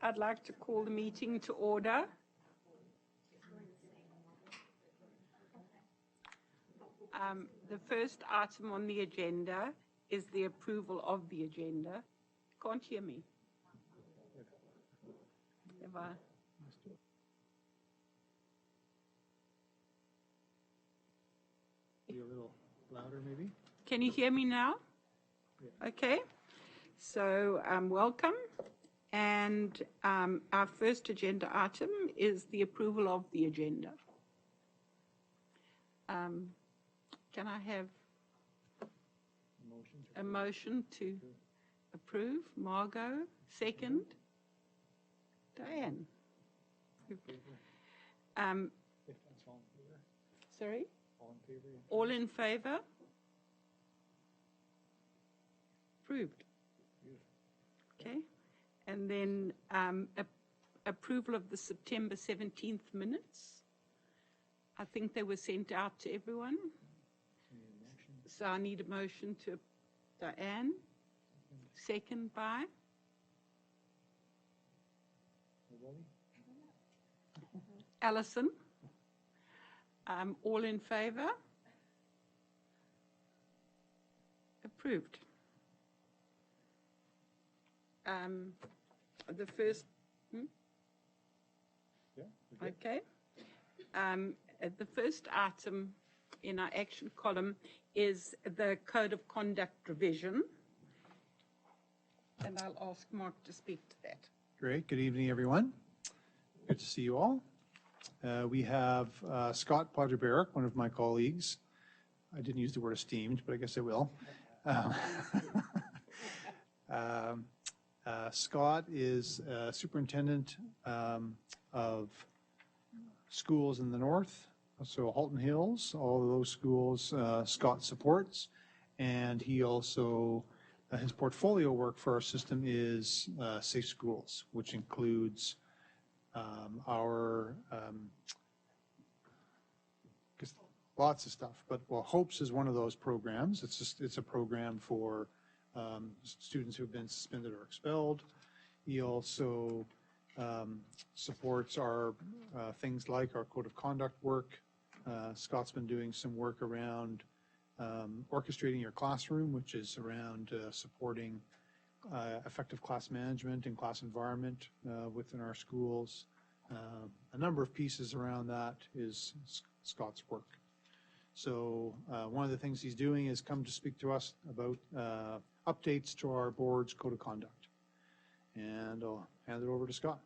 I'd like to call the meeting to order. The first item on the agenda is the approval of the agenda. Can't hear me. Have I? Be a little louder, maybe. Can you hear me now? Yeah. Okay. So welcome. And our first agenda item is the approval of the agenda. Can I have a motion to approve? Margot, second. Diane. Sorry? All in favor? Approved. Okay. And then approval of the September 17th minutes. I think they were sent out to everyone. So I need a motion to Diane. Second by? Alison. All in favor? Approved. The first, Yeah. Okay. The first item in our action column is the Code of Conduct revision. And I'll ask Mark to speak to that. Great. Good evening, everyone. Good to see you all. We have Scott Podgerbarek, one of my colleagues. I didn't use the word esteemed, but I guess I will. Scott is superintendent of schools in the north, so Halton Hills, all of those schools Scott supports, and he also, his portfolio work for our system is Safe Schools, which includes our, lots of stuff, but well, HOPES is one of those programs. It's a program for students who've been suspended or expelled. He also supports our things like our code of conduct work. Scott's been doing some work around orchestrating your classroom, which is around supporting effective class management and class environment within our schools. A number of pieces around that is Scott's work. So one of the things he's doing is come to speak to us about updates to our board's code of conduct. And I'll hand it over to Scott.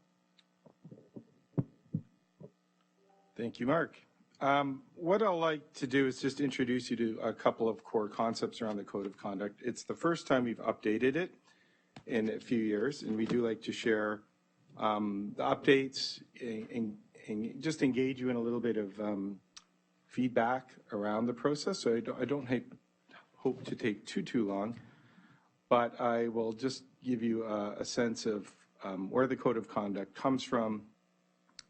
Thank you, Mark. What I'd like to do is just introduce you to a couple of core concepts around the code of conduct. It's the first time we've updated it in a few years, and we do like to share the updates and just engage you in a little bit of feedback around the process. So I don't hope to take too long, but I will just give you a sense of where the code of conduct comes from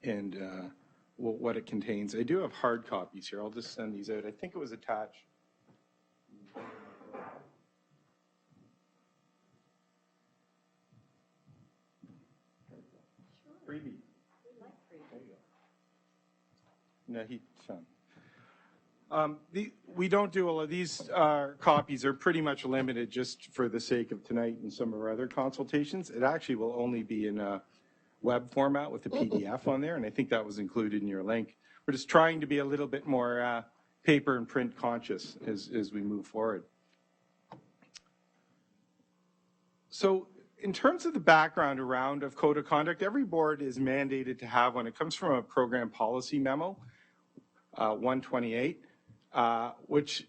and what it contains. I do have hard copies here. I'll just send these out. I think it was attached. Freebie. No, he found. We don't do all of these copies are pretty much limited just for the sake of tonight and some of our other consultations. It actually will only be in a web format with a PDF on there, and I think that was included in your link. We're just trying to be a little bit more paper and print conscious as we move forward. So in terms of the background around of code of conduct, every board is mandated to have one. It comes from a program policy memo, 128, which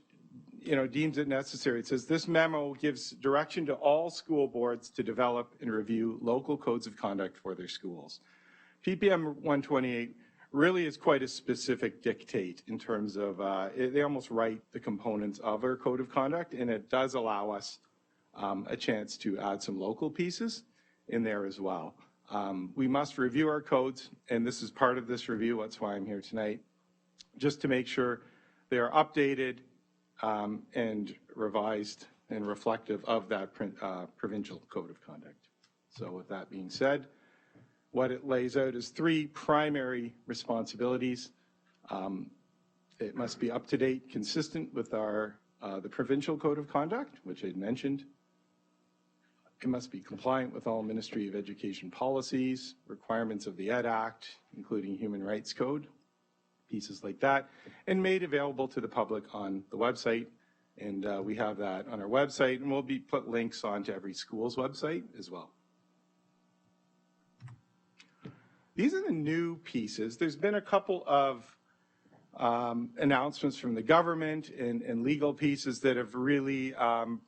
deems it necessary. It says this memo gives direction to all school boards to develop and review local codes of conduct for their schools. PPM 128 really is quite a specific dictate in terms of, they almost write the components of our code of conduct, and it does allow us a chance to add some local pieces in there as well. We must review our codes, and this is part of this review. That's why I'm here tonight, just to make sure they are updated and revised and reflective of that provincial code of conduct. So with that being said, what it lays out is 3 primary responsibilities. It must be up to date, consistent with our the provincial code of conduct, which I mentioned. It must be compliant with all Ministry of Education policies, requirements of the Ed Act, including Human Rights Code, pieces like that, and made available to the public on the website. And we have that on our website, and we'll put links onto every school's website as well. These are the new pieces. There's been a couple of announcements from the government and legal pieces that have really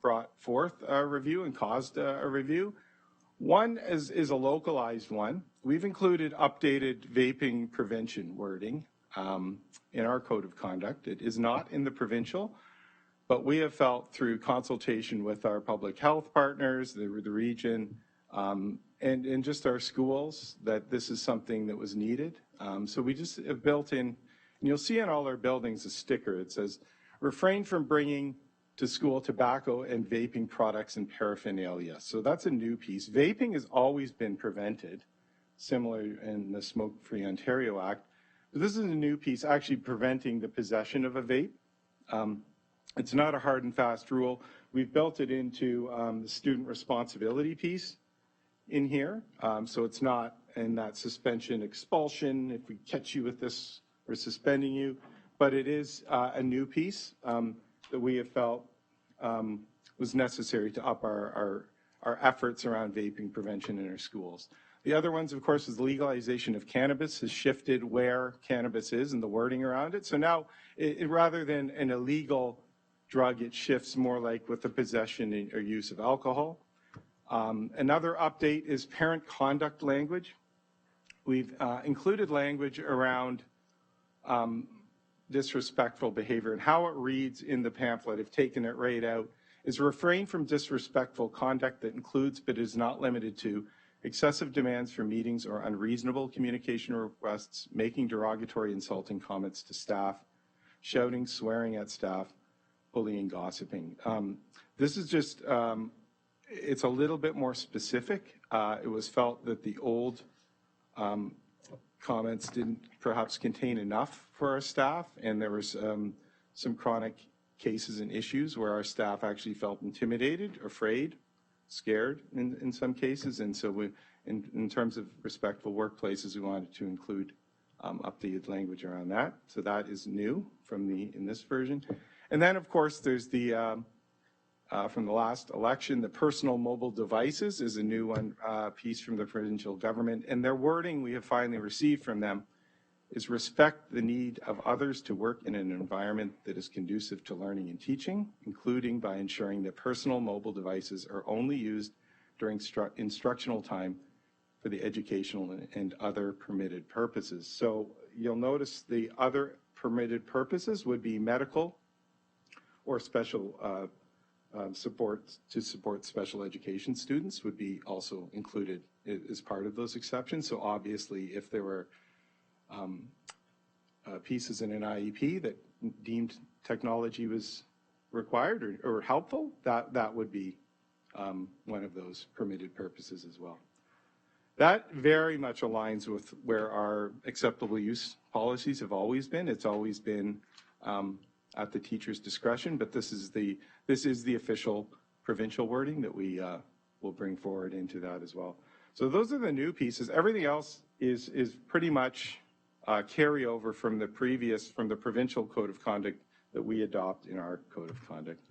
brought forth a review and caused a review. One is a localized one. We've included updated vaping prevention wording in our code of conduct. It is not in the provincial, but we have felt through consultation with our public health partners, the region, and just our schools, that this is something that was needed. So we just have built in, and you'll see in all our buildings a sticker. It says, refrain from bringing to school tobacco and vaping products and paraphernalia. So that's a new piece. Vaping has always been prevented, similar in the Smoke-Free Ontario Act. But this is a new piece actually preventing the possession of a vape. It's not a hard and fast rule. We've built it into the student responsibility piece in here. So it's not in that suspension expulsion. If we catch you with this, we're suspending you. But it is a new piece that we have felt was necessary to up our efforts around vaping prevention in our schools. The other ones, of course, is legalization of cannabis has shifted where cannabis is and the wording around it. So now, rather than an illegal drug, it shifts more like with the possession or use of alcohol. Another update is parent conduct language. We've included language around disrespectful behavior, and how it reads in the pamphlet, I've taken it right out, is refrain from disrespectful conduct that includes but is not limited to excessive demands for meetings or unreasonable communication requests, making derogatory, insulting comments to staff, shouting, swearing at staff, bullying, gossiping. This is just, it's a little bit more specific. It was felt that the old comments didn't perhaps contain enough for our staff, and there was some chronic cases and issues where our staff actually felt intimidated, afraid, scared in some cases. And so we, in terms of respectful workplaces, we wanted to include updated language around that. So that is new from in this version. And then, of course, there's the from the last election, the personal mobile devices is a new one piece from the provincial government. And their wording we have finally received from them is respect the need of others to work in an environment that is conducive to learning and teaching, including by ensuring that personal mobile devices are only used during instructional time for the educational and other permitted purposes. So you'll notice the other permitted purposes would be medical or special support to support special education students would be also included as part of those exceptions. So obviously, if there were pieces in an IEP that deemed technology was required or helpful, that would be one of those permitted purposes as well. That very much aligns with where our acceptable use policies have always been. It's always been at the teacher's discretion, but this is the official provincial wording that we will bring forward into that as well. So those are the new pieces. Everything else is pretty much carryover from the provincial code of conduct that we adopt in our code of conduct.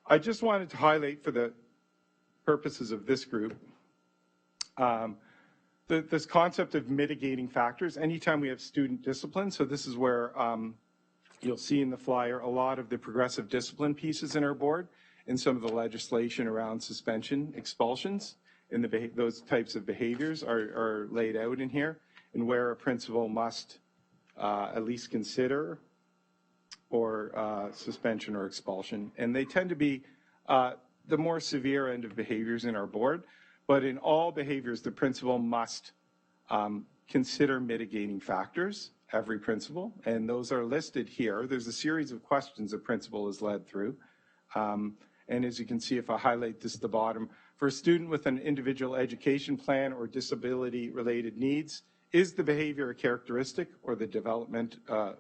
I just wanted to highlight for the purposes of this group, this concept of mitigating factors. Anytime we have student discipline, so this is where you'll see in the flyer a lot of the progressive discipline pieces in our board and some of the legislation around suspension, expulsions, and those types of behaviors are laid out in here, and where a principal must at least consider or suspension or expulsion. And they tend to be the more severe end of behaviors in our board, but in all behaviors, the principal must consider mitigating factors, every principal, and those are listed here. There's a series of questions the principal is led through. And as you can see, if I highlight this at the bottom, For a student with an individual education plan or disability-related needs, is the behavior a characteristic or the developmental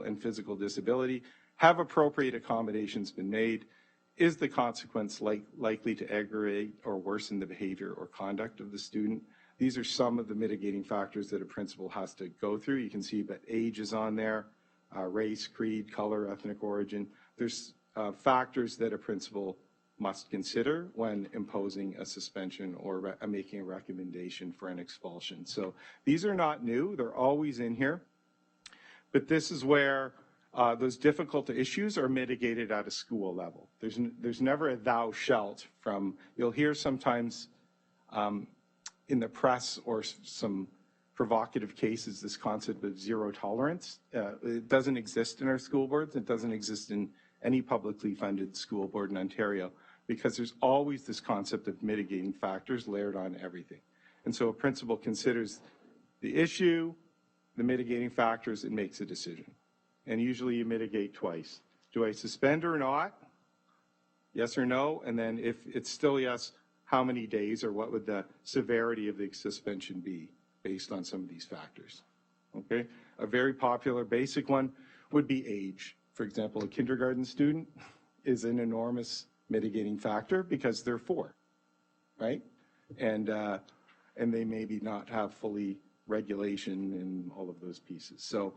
and physical disability? Have appropriate accommodations been made? Is the consequence likely to aggravate or worsen the behavior or conduct of the student? These are some of the mitigating factors that a principal has to go through. You can see that age is on there, race, creed, color, ethnic origin. There's factors that a principal must consider when imposing a suspension or making a recommendation for an expulsion. So these are not new, they're always in here. But this is where those difficult issues are mitigated at a school level. There's never a thou shalt from, you'll hear sometimes in the press or some provocative cases, this concept of zero tolerance. It doesn't exist in our school boards. It doesn't exist in any publicly funded school board in Ontario, because there's always this concept of mitigating factors layered on everything. And so a principal considers the issue, the mitigating factors, and makes a decision. And usually you mitigate twice. Do I suspend or not? Yes or no? And then if it's still yes, how many days or what would the severity of the suspension be based on some of these factors? Okay, a very popular basic one would be age. For example, a kindergarten student is an enormous mitigating factor because they're 4, right? And they maybe not have fully regulation and all of those pieces. So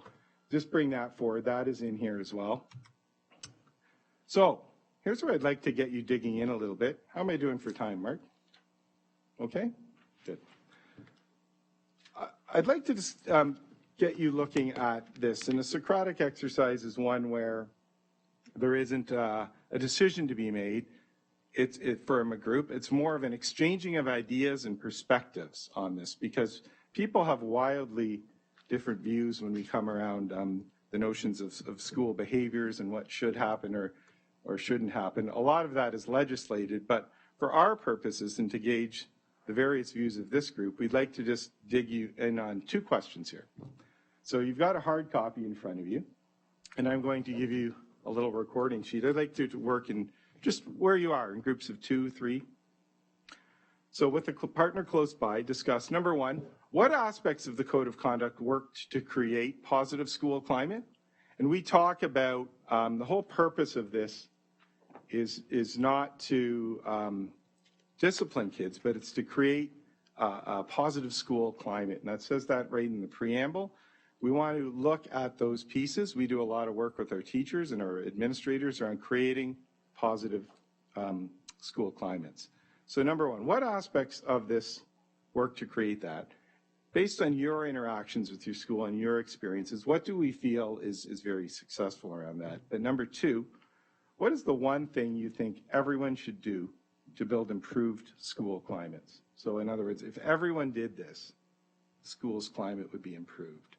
just bring that forward. That is in here as well. So here's where I'd like to get you digging in a little bit. How am I doing for time, Mark? Okay, good. I'd like to just get you looking at this. And the Socratic exercise is one where there isn't a decision to be made from a group. It's more of an exchanging of ideas and perspectives on this, because people have wildly different views when we come around the notions of school behaviors and what should happen or shouldn't happen. A lot of that is legislated, but for our purposes and to gauge the various views of this group, we'd like to just dig you in on 2 questions here. So you've got a hard copy in front of you, and I'm going to give you a little recording sheet. I'd like to work in just where you are in groups of 2, 3. So with a partner close by, discuss, number 1, what aspects of the Code of Conduct worked to create positive school climate? And we talk about the whole purpose of this is not to discipline kids, but it's to create a positive school climate. And that says that right in the preamble. We want to look at those pieces. We do a lot of work with our teachers and our administrators around creating positive school climates. So number 1, what aspects of this work to create that? Based on your interactions with your school and your experiences, what do we feel is very successful around that? But number 2, what is the one thing you think everyone should do to build improved school climates? So in other words, if everyone did this, school's climate would be improved.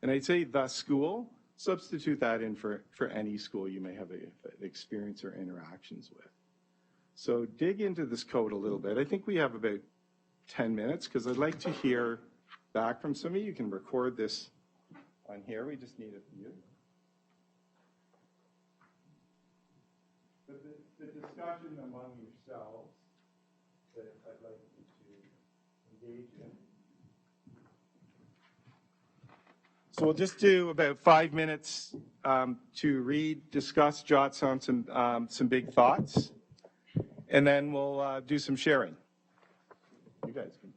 And I'd say the school, substitute that in for any school you may have experience or interactions with. So dig into this code a little bit. I think we have about 10 minutes because I'd like to hear back from some of you. You can record this on here. We just need a few. But the discussion among yourselves that I'd like you to engage in. So we'll just do about 5 minutes to read, discuss, jot down some big thoughts, and then we'll do some sharing. You guys can.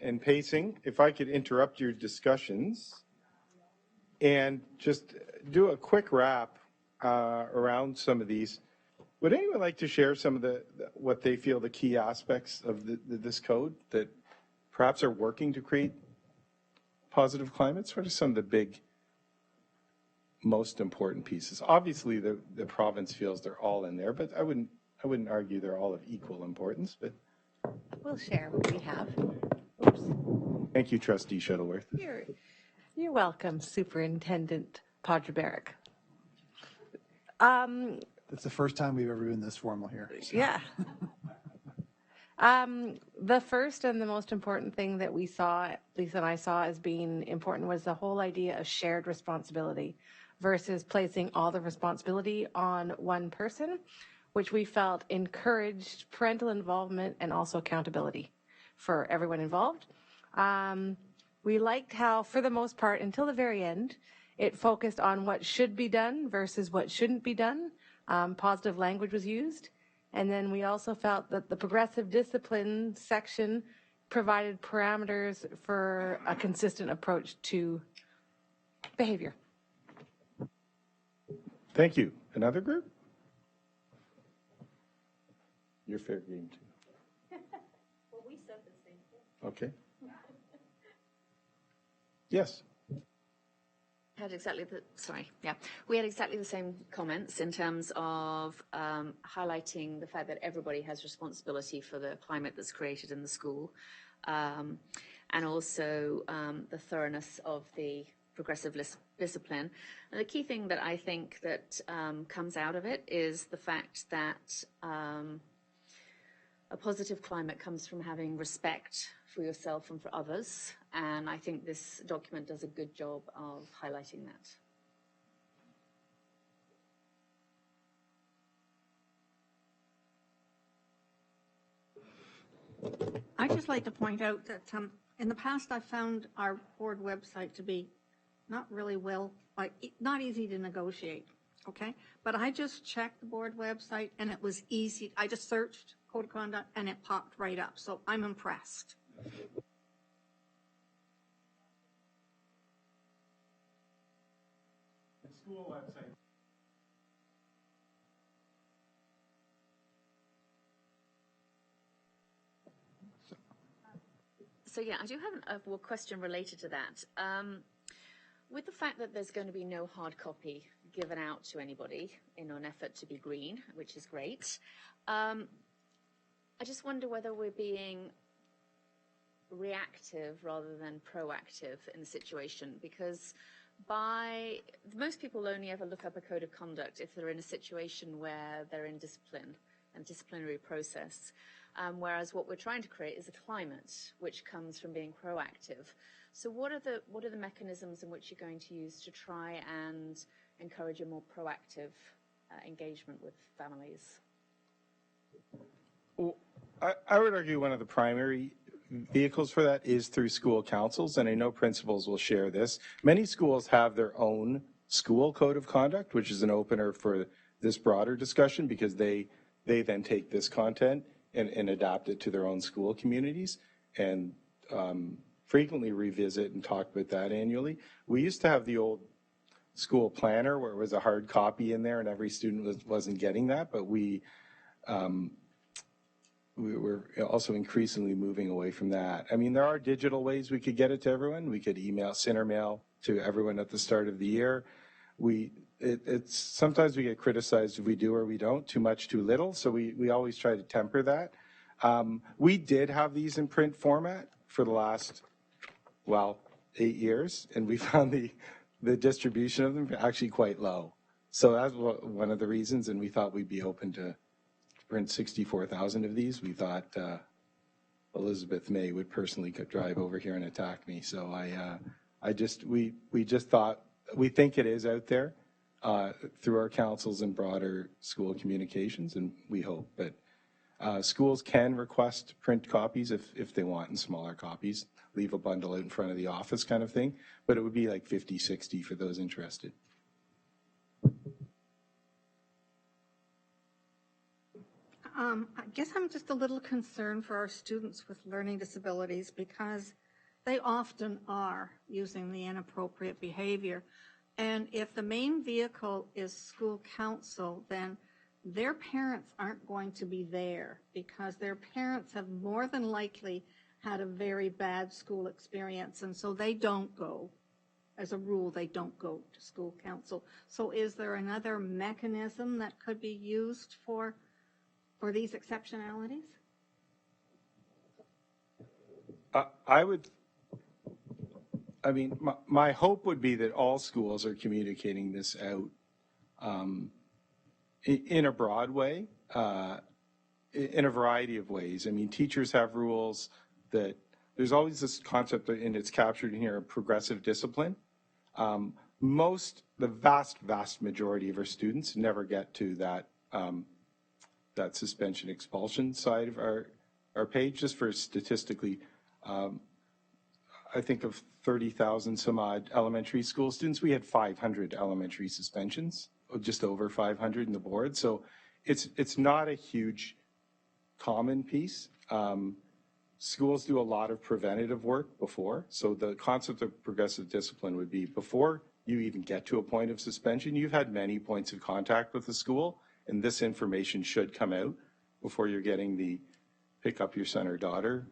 and pacing, if I could interrupt your discussions and just do a quick wrap around some of these. Would anyone like to share some of what they feel the key aspects of this code that perhaps are working to create positive climates? What are some of the big, most important pieces? Obviously, the province feels they're all in there, but I wouldn't argue they're all of equal importance. But we'll share what we have. Thank you, Trustee Shuttleworth. You're welcome, Superintendent Podreberic. It's the first time we've ever been this formal here. So. Yeah. The first and the most important thing that we saw, Lisa and I saw as being important, was the whole idea of shared responsibility versus placing all the responsibility on one person, which we felt encouraged parental involvement and also accountability for everyone involved. We liked how, for the most part, until the very end, it focused on what should be done versus what shouldn't be done. Positive language was used. And then we also felt that the progressive discipline section provided parameters for a consistent approach to behavior. Thank you. Another group? You're fair game too. Well, we said the same thing. Okay. Yes. Had exactly the we had exactly the same comments in terms of highlighting the fact that everybody has responsibility for the climate that's created in the school, and also the thoroughness of the progressive discipline. And the key thing that I think that comes out of it is the fact that a positive climate comes from having respect for yourself and for others. And I think this document does a good job of highlighting that. I'd just like to point out that in the past I've found our board website to be not really not easy to negotiate, okay? But I just checked the board website and it was easy. I just searched code of conduct and it popped right up. So I'm impressed. School website. So yeah, I do have a question related to that. With the fact that there's going to be no hard copy given out to anybody in an effort to be green, which is great, I just wonder whether we're being reactive rather than proactive in the situation, because most people only ever look up a code of conduct if they're in a situation where they're in discipline and disciplinary process. Whereas what we're trying to create is a climate which comes from being proactive. So what are the mechanisms in which you're going to use to try and encourage a more proactive engagement with families? Well, I would argue one of the primary vehicles for that is through school councils, and I know principals will share this. Many schools have their own school code of conduct, which is an opener for this broader discussion, because they then take this content and adapt it to their own school communities and frequently revisit and talk about that annually. We used to have the old school planner where it was a hard copy in there and every student wasn't getting that, but we were also increasingly moving away from that. I mean, there are digital ways we could get it to everyone. We could center mail to everyone at the start of the year. It's sometimes we get criticized if we do or we don't, too much, too little. So we always try to temper that. We did have these in print format for the last, 8 years, and we found the distribution of them actually quite low. So that's one of the reasons, and we thought we'd be open to print 64,000 of these. We thought Elizabeth May would personally drive over here and attack me. So we just thought, we think it is out there through our councils and broader school communications, and we hope. But schools can request print copies if they want in smaller copies, leave a bundle out in front of the office kind of thing, but it would be like 50, 60 for those interested. I guess I'm just a little concerned for our students with learning disabilities because they often are using the inappropriate behavior. And if the main vehicle is school council, then their parents aren't going to be there because their parents have more than likely had a very bad school experience, and so they don't go. As a rule, they don't go to school council. So is there another mechanism that could be used for these exceptionalities? My hope would be that all schools are communicating this out in a broad way, in a variety of ways. I mean, teachers have rules that there's always this concept, and it's captured in here, of progressive discipline. The vast majority of our students never get to that that suspension expulsion side of our page. Just for statistically, I think of 30,000 some odd elementary school students, we had 500 elementary suspensions, just over 500 in the board. So it's not a huge common piece. Schools do a lot of preventative work before. So the concept of progressive discipline would be before you even get to a point of suspension, you've had many points of contact with the school, and this information should come out before you're getting the pick up your son or daughter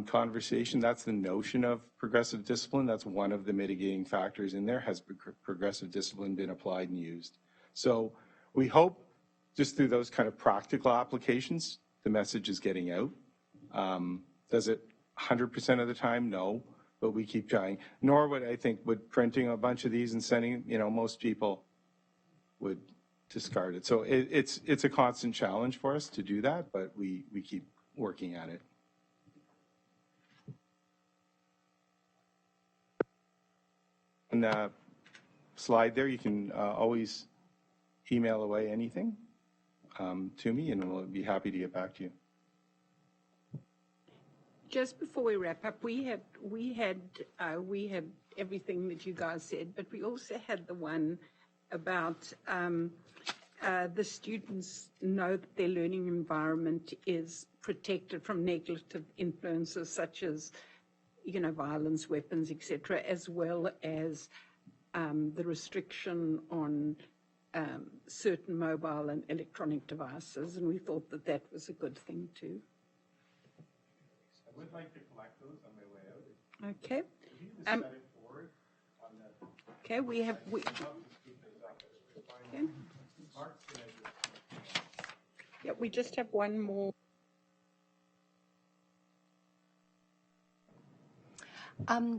conversation. That's the notion of progressive discipline. That's one of the mitigating factors in there. Has progressive discipline been applied and used? So we hope just through those kind of practical applications, the message is getting out. Does it 100% of the time? No, but we keep trying. Nor would printing a bunch of these and sending, most people would discard it. So it's a constant challenge for us to do that, but we keep working at it. And slide there, you can always email away anything to me, and we'll be happy to get back to you. Just before we wrap up, we had everything that you guys said, but we also had the one about the students know that their learning environment is protected from negative influences such as, violence, weapons, etc., as well as the restriction on certain mobile and electronic devices, and we thought that was a good thing too. I would like to collect those on my way out. Okay. Could you just set it forward on that? Okay, we have. Okay. Yeah, we just have one more.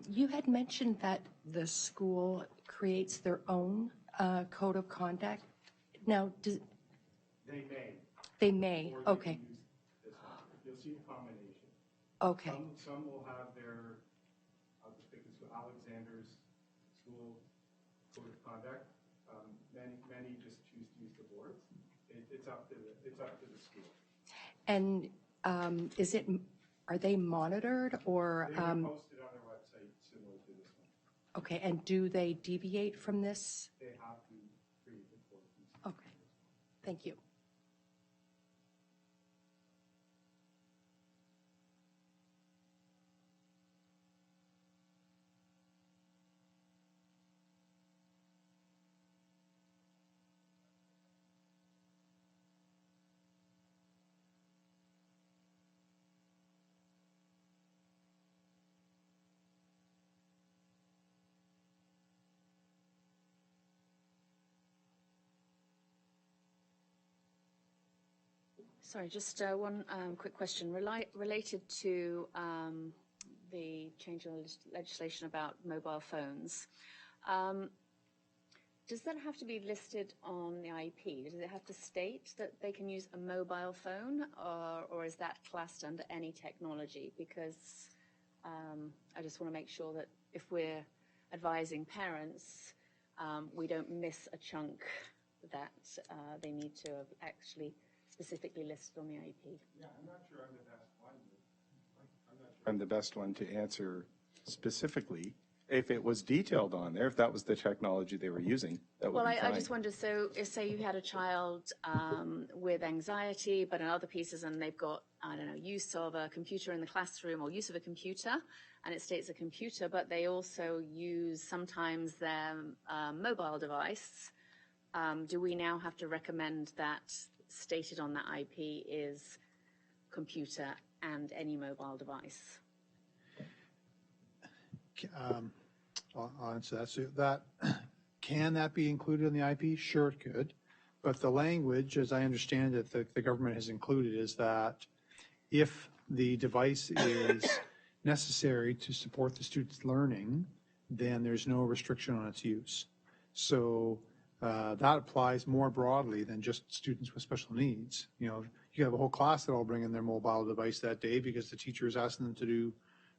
You had mentioned that the school creates their own code of conduct. Now, They may. They may. Okay. You'll see a combination. Okay. Some will have their, I'll just pick this one, Alexander's school code of conduct. Many just choose to use the boards. It's up to the school. And are they monitored or? They are posted on their website similar to this one. Okay, and do they deviate from this? They have to create reports. Okay, thank you. Sorry, just one quick question related to the change in legislation about mobile phones. Does that have to be listed on the IEP? Does it have to state that they can use a mobile phone, or is that classed under any technology? Because I just want to make sure that if we're advising parents, we don't miss a chunk that they need to have actually specifically listed on the IEP. Yeah, I'm not sure I'm the best one. I'm the best one to answer specifically. If it was detailed on there, if that was the technology they were using, that would Well, be fine. I just wonder, so if, say you had a child with anxiety, but in other pieces, and they've got, I don't know, use of a computer in the classroom or use of a computer, and it states a computer, but they also use sometimes their mobile device, do we now have to recommend that stated on that IP is computer and any mobile device? I'll answer that. So can that be included in the IP? Sure, it could. But the language, as I understand it, the government has included is that if the device is necessary to support the student's learning, then there's no restriction on its use. So that applies more broadly than just students with special needs. You know, you have a whole class that all bring in their mobile device that day because the teacher is asking them to do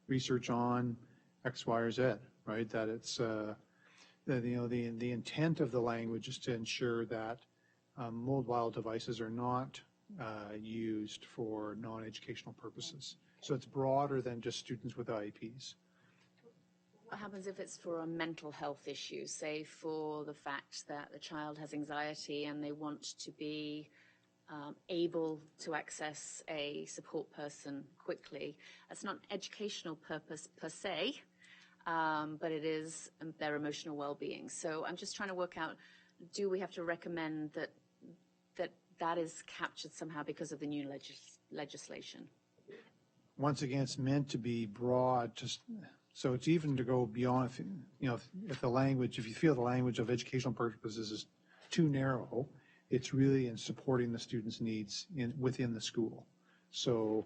research on X, Y, or Z, right? That it's, the intent of the language is to ensure that mobile devices are not used for non-educational purposes. So it's broader than just students with IEPs. What happens if it's for a mental health issue, say for the fact that the child has anxiety and they want to be able to access a support person quickly? That's not an educational purpose per se, but it is their emotional well-being. So I'm just trying to work out, do we have to recommend that that is captured somehow because of the new legislation? Once again, it's meant to be broad, so it's even to go beyond, if the language, if you feel the language of educational purposes is too narrow, it's really in supporting the student's needs within the school. So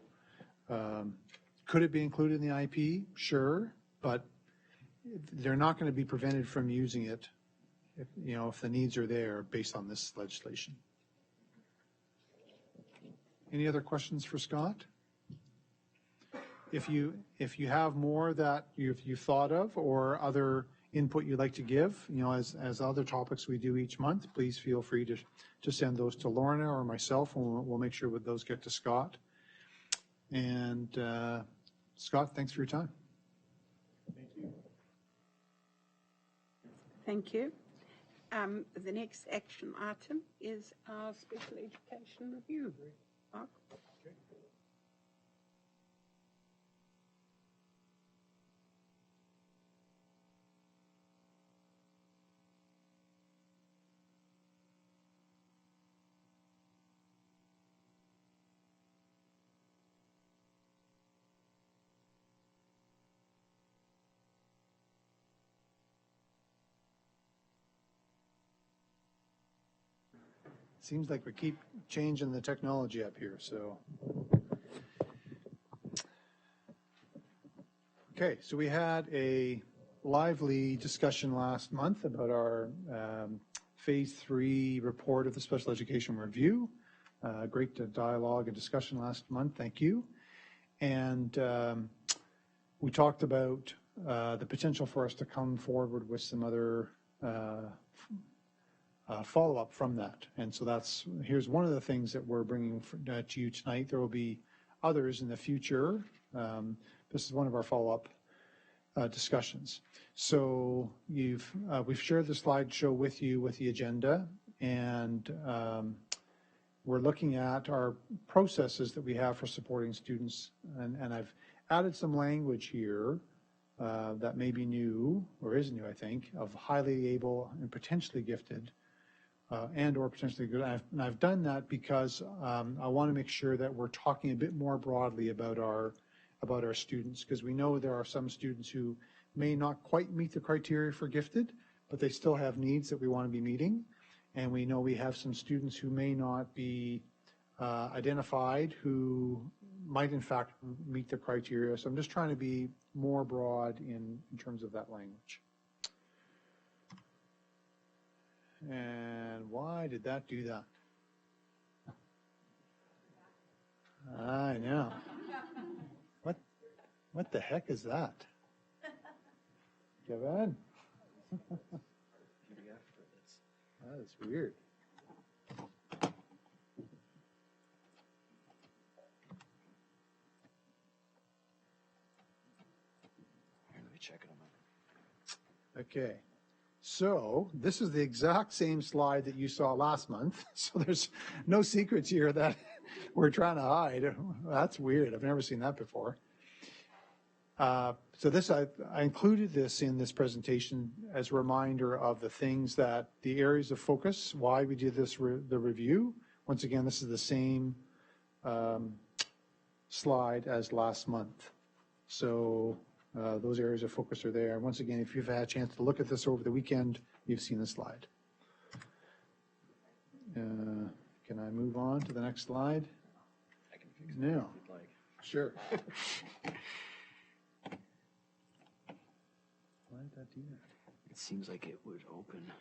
could it be included in the IP? Sure, but they're not going to be prevented from using it if the needs are there based on this legislation. Any other questions for Scott? If you have more that you've thought of or other input you'd like to give, as other topics we do each month, please feel free to send those to Lorna or myself, and we'll make sure that those get to Scott. And Scott, thanks for your time. Thank you. Thank you. The next action item is our special education review. Mark? Seems like we keep changing the technology up here, so. Okay, so we had a lively discussion last month about our Phase 3 report of the Special Education Review. Great dialogue and discussion last month, thank you. And we talked about the potential for us to come forward with some other follow-up from that. And so here's one of the things that we're bringing to you tonight. There will be others in the future. This is one of our follow-up discussions. So we've shared the slideshow with you with the agenda, and we're looking at our processes that we have for supporting students. And I've added some language here that may be new, or is new, I think, of highly able and potentially gifted and or potentially good. And I've done that because I want to make sure that we're talking a bit more broadly about our students, because we know there are some students who may not quite meet the criteria for gifted, but they still have needs that we want to be meeting. And we know we have some students who may not be identified who might in fact meet the criteria. So I'm just trying to be more broad in terms of that language. And why did that do that? I know. What the heck is that? Kevin? That is weird. Let me check it on my. Okay. So this is the exact same slide that you saw last month. So there's no secrets here that we're trying to hide. That's weird. I've never seen that before. So this, I included this in this presentation as a reminder of the things that the areas of focus, why we did this, the review. Once again, this is the same slide as last month. So those areas of focus are there. Once again, if you've had a chance to look at this over the weekend, you've seen the slide. Can I move on to the next slide? I can fix it No. if you'd like. Sure. Why did that do that? It seems like it would open.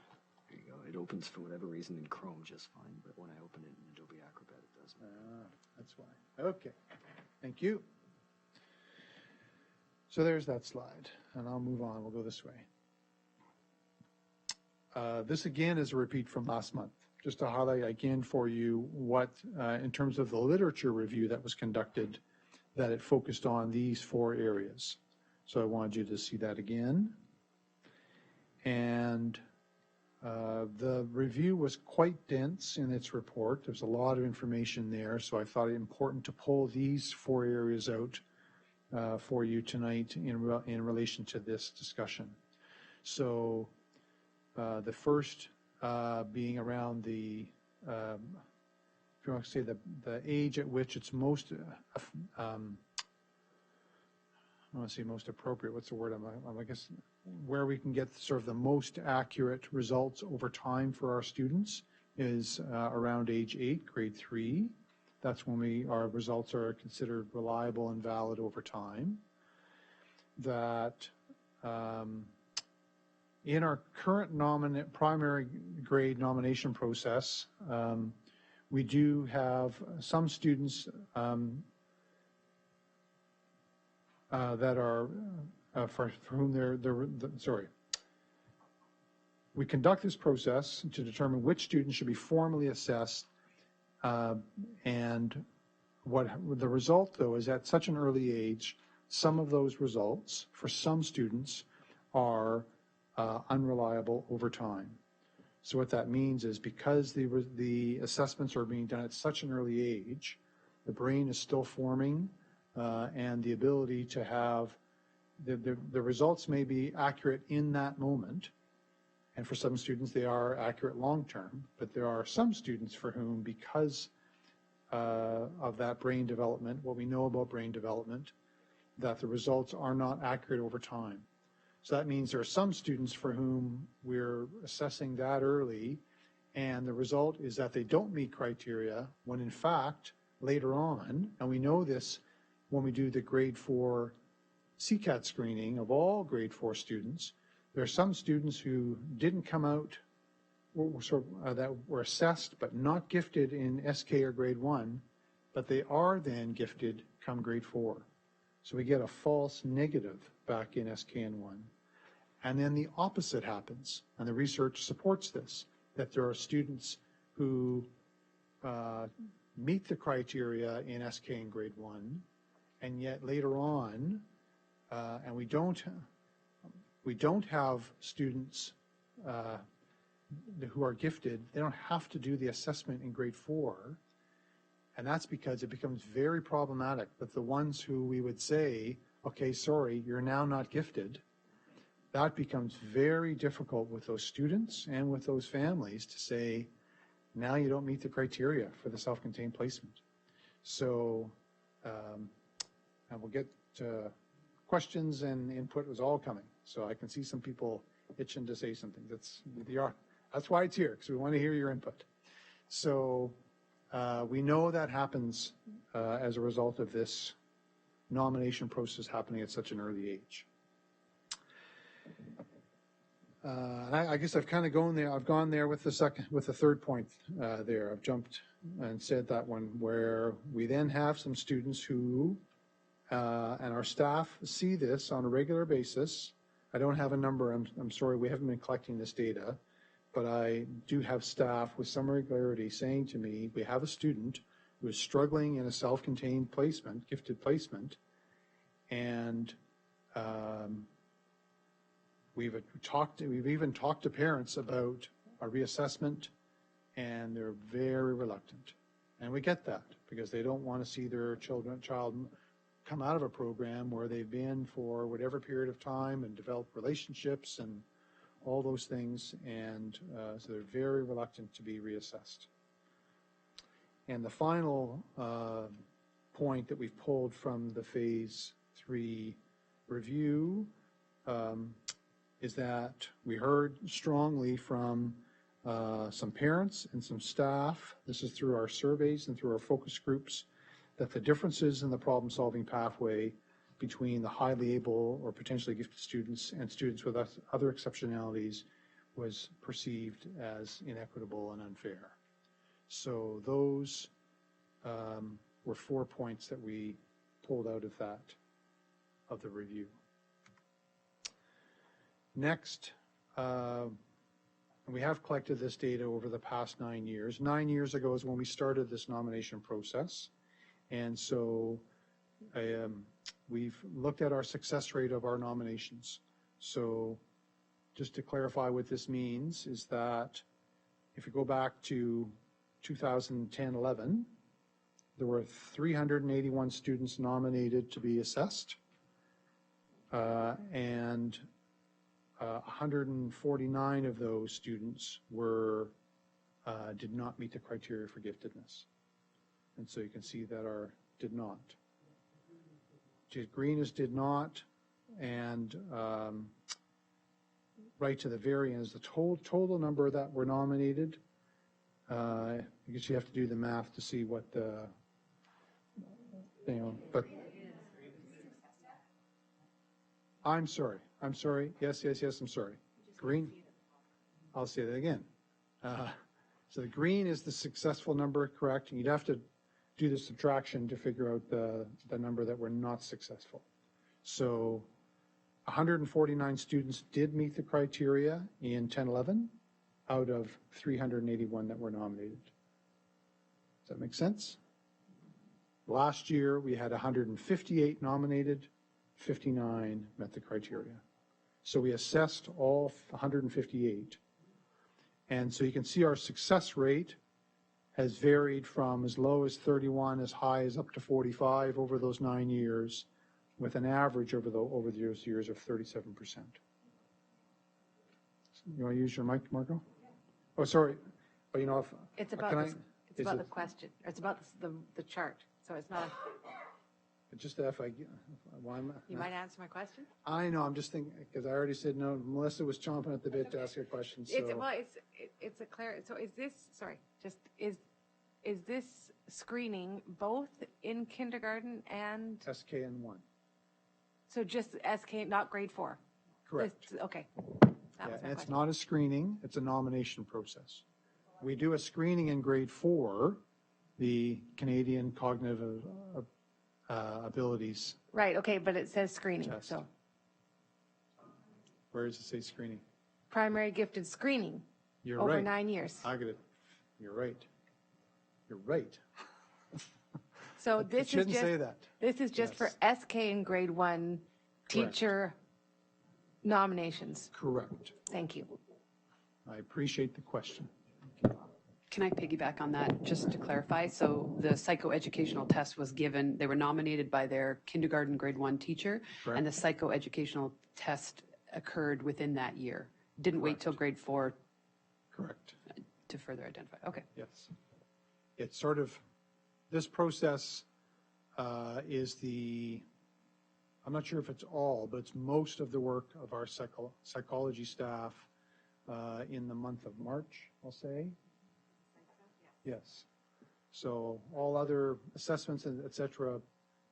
There you go. It opens for whatever reason in Chrome just fine, but when I open it in Adobe Acrobat, it doesn't. That's why. Okay. Thank you. So there's that slide, and I'll move on. We'll go this way. This again is a repeat from last month, just to highlight again for you what, in terms of the literature review that was conducted, that it focused on these 4 areas. So I wanted you to see that again. And the review was quite dense in its report. There's a lot of information there, so I thought it important to pull these 4 areas out for you tonight in relation to this discussion. So the first being around the, if you want to say the age at which it's most, I want to say most appropriate, what's the word? I guess where we can get sort of the most accurate results over time for our students is around age 8, grade 3. That's when our results are considered reliable and valid over time. That in our current primary grade nomination process, we do have some students that are for whom sorry. We conduct this process to determine which students should be formally assessed, and what the result, though, is at such an early age, some of those results for some students are unreliable over time. So what that means is because the assessments are being done at such an early age, the brain is still forming, and the ability to have the results may be accurate in that moment, and for some students they are accurate long-term, but there are some students for whom, because of that brain development, what we know about brain development, that the results are not accurate over time. So that means there are some students for whom we're assessing that early, and the result is that they don't meet criteria, when in fact, later on, and we know this when we do the grade 4 CCAT screening of all grade 4 students, there are some students who didn't come out, that were assessed but not gifted in SK or grade 1, but they are then gifted come grade 4. So we get a false negative back in SK and 1. And then the opposite happens, and the research supports this, that there are students who meet the criteria in SK in grade 1, and yet later on, and we don't have students who are gifted, they don't have to do the assessment in grade 4, and that's because it becomes very problematic that the ones who we would say, okay, sorry, you're now not gifted, that becomes very difficult with those students and with those families to say, now you don't meet the criteria for the self-contained placement. So, and we'll get to questions, and input was all coming. So I can see some people itching to say something. That's why it's here, because we want to hear your input. So we know that happens as a result of this nomination process happening at such an early age. And I guess I've kind of gone there. I've gone there with the third point there. I've jumped and said that one, where we then have some students who, and our staff see this on a regular basis. I don't have a number. I'm sorry, we haven't been collecting this data, but I do have staff with some regularity saying to me, we have a student who is struggling in a self-contained placement, gifted placement, and we've even talked to parents about a reassessment, and they're very reluctant. And we get that, because they don't want to see their child come out of a program where they've been for whatever period of time and develop relationships and all those things, and so they're very reluctant to be reassessed. And the final point that we've pulled from the Phase 3 review is that we heard strongly from some parents and some staff, this is through our surveys and through our focus groups, that the differences in the problem-solving pathway between the highly able or potentially gifted students and students with other exceptionalities was perceived as inequitable and unfair. So those were 4 points that we pulled out of the review. Next, we have collected this data over the past 9 years. 9 years ago is when we started this nomination process. And so we've looked at our success rate of our nominations. So just to clarify what this means is that if you go back to 2010-11, there were 381 students nominated to be assessed, and 149 of those students did not meet the criteria for giftedness. And so you can see that our did not. Green is did not, and right to the very end is the total number that were nominated. I guess you have to do the math to see what the, but I'm sorry. Yes, I'm sorry. Green, I'll say that again. So the green is the successful number, correct? And you'd have to do the subtraction to figure out the number that were not successful. So 149 students did meet the criteria in 10-11 out of 381 that were nominated. Does that make sense? Last year, we had 158 nominated, 59 met the criteria. So we assessed all 158. And so you can see our success rate has varied from as low as 31, as high as up to 45 over those 9 years, with an average over those years of 37%. You want to use your mic, Marco? Oh, sorry. But it's about the question. It's about the chart. So it's not. Just if you might answer my question. I know. I'm just thinking because I already said no. Melissa was chomping at the bit to ask a question. So. It's a clear. So is this is this screening both in kindergarten and SKN1? So just SK, not grade 4. Correct. Okay. And it's not a screening. It's a nomination process. We do a screening in grade 4, the Canadian Cognitive Abilities. Right. Okay, but it says screening. Test. So. Where does it say screening? Primary gifted screening. You're over right. 9 years. I get it. You're right. You're right. So this shouldn't say that. This is just for SK in grade 1 teacher nominations. Correct. Thank you. I appreciate the question. Can I piggyback on that just to clarify? So the psychoeducational test was given, they were nominated by their kindergarten grade 1 teacher, Correct. and the psychoeducational test occurred within that year. Didn't wait till grade 4. Correct. To further identify. Okay. Yes. It's sort of, this process is I'm not sure if it's all, but it's most of the work of our psychology staff in the month of March, I'll say. Yes. So all other assessments and et cetera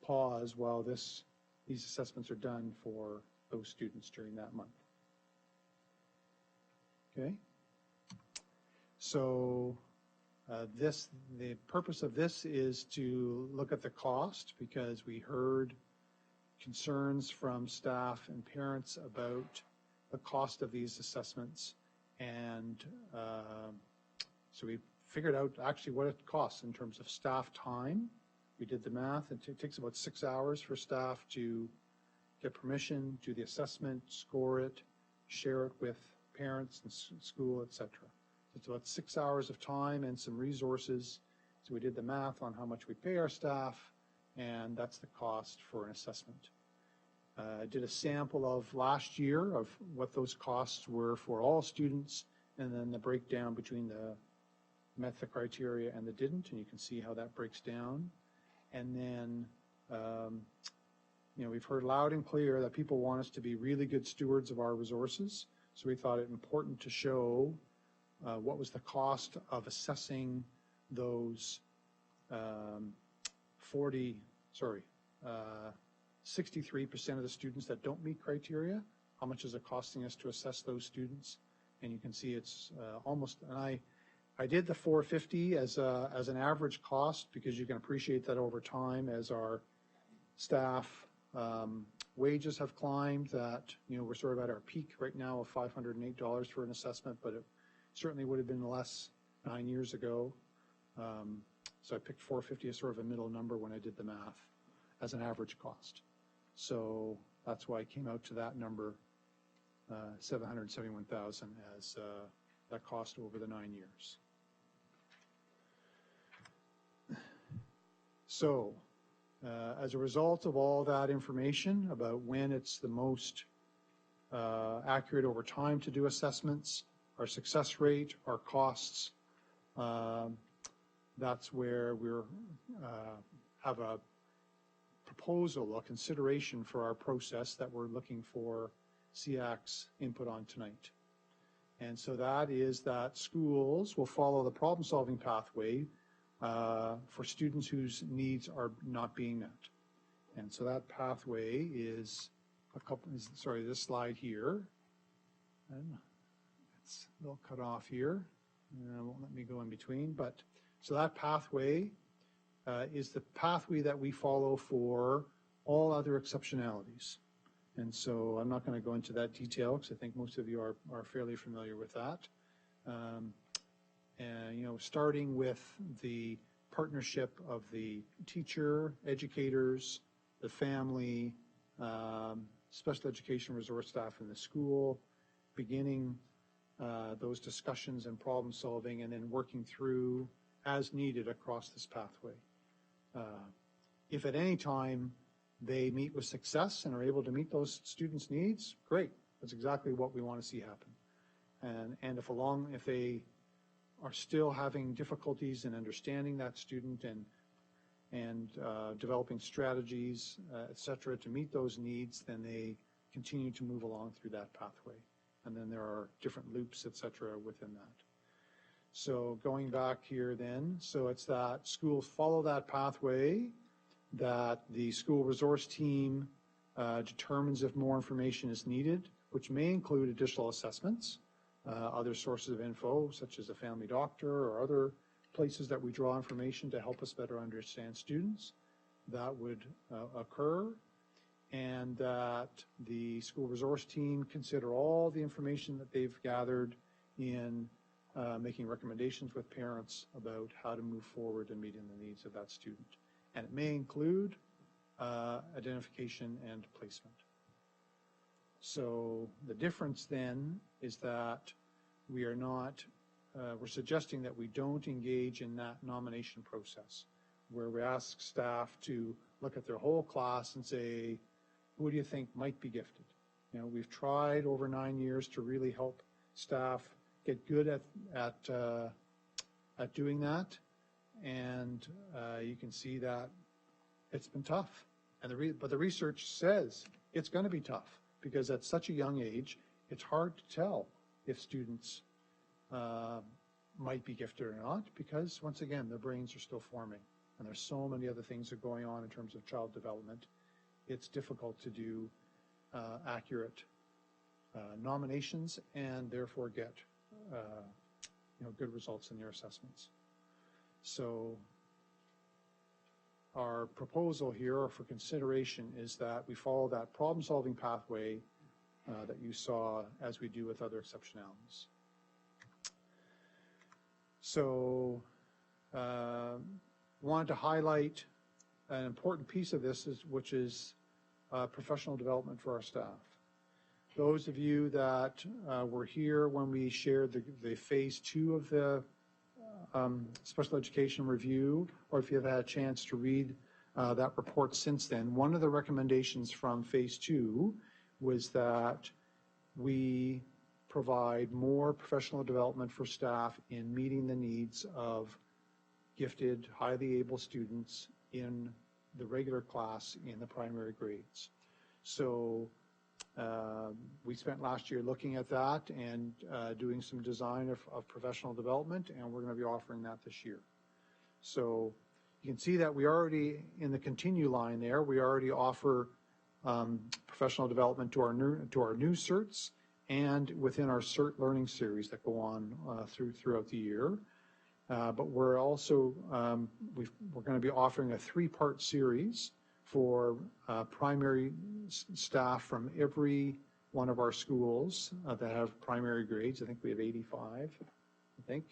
pause while these assessments are done for those students during that month. Okay. So the purpose of this is to look at the cost, because we heard concerns from staff and parents about the cost of these assessments, and so we figured out actually what it costs in terms of staff time. We did the math. It takes about 6 hours for staff to get permission, do the assessment, score it, share it with parents and school, etc. It's about 6 hours of time and some resources. So we did the math on how much we pay our staff, and that's the cost for an assessment. I did a sample of last year of what those costs were for all students, and then the breakdown between the met the criteria and the didn't, and you can see how that breaks down. And then, we've heard loud and clear that people want us to be really good stewards of our resources, so we thought it important to show what was the cost of assessing those 63% of the students that don't meet criteria. How much is it costing us to assess those students? And you can see it's almost, and I did the $450 as an average cost because you can appreciate that over time as our staff wages have climbed, that we're sort of at our peak right now of $508 for an assessment, but it certainly would have been less 9 years ago. So I picked $450 as sort of a middle number when I did the math as an average cost. So that's why I came out to that number, $771,000 as that cost over the 9 years. So as a result of all that information about when it's the most accurate over time to do assessments, our success rate, our costs, that's where we're have a proposal, a consideration for our process that we're looking for SEAC's input on tonight. And so that is that schools will follow the problem-solving pathway for students whose needs are not being met. And so that pathway is this slide here. And it's a little cut off here. It won't let me go in between, but so that pathway is the pathway that we follow for all other exceptionalities. And so I'm not going to go into that detail because I think most of you are fairly familiar with that. And starting with the partnership of the teacher, educators, the family, special education resource staff in the school, beginning those discussions and problem solving, and then working through as needed across this pathway. If at any time they meet with success and are able to meet those students' needs, great. That's exactly what we want to see happen. And if they are still having difficulties in understanding that student and developing strategies, et cetera, to meet those needs, then they continue to move along through that pathway. And then there are different loops, et cetera, within that. So going back here then, so it's that schools follow that pathway, that the school resource team determines if more information is needed, which may include additional assessments, other sources of info, such as a family doctor or other places that we draw information to help us better understand students. That would occur, and that the school resource team consider all the information that they've gathered in making recommendations with parents about how to move forward in meeting the needs of that student. And it may include identification and placement. So the difference then is that we are not, we're suggesting that we don't engage in that nomination process where we ask staff to look at their whole class and say, who do you think might be gifted? We've tried over 9 years to really help staff get good at doing that. And you can see that it's been tough. But the research says it's going to be tough because at such a young age, it's hard to tell if students might be gifted or not because, once again, their brains are still forming. And there's so many other things that are going on in terms of child development. It's difficult to do accurate nominations and therefore get good results in their assessments. So our proposal here for consideration is that we follow that problem-solving pathway that you saw as we do with other exceptionalities. So wanted to highlight an important piece of this, which is professional development for our staff. those of you that were here when we shared the phase 2 of the special education review, or if you've had a chance to read that report since then, one of the recommendations from phase 2 was that we provide more professional development for staff in meeting the needs of gifted, highly able students in the regular class in the primary grades. So we spent last year looking at that and doing some design of professional development, and we're going to be offering that this year. So you can see that we already, in the continue line there, we already offer professional development to our new certs and within our cert learning series that go on throughout the year. But we're also, we're going to be offering a 3-part series for primary staff from every one of our schools that have primary grades. I think we have 85, I think.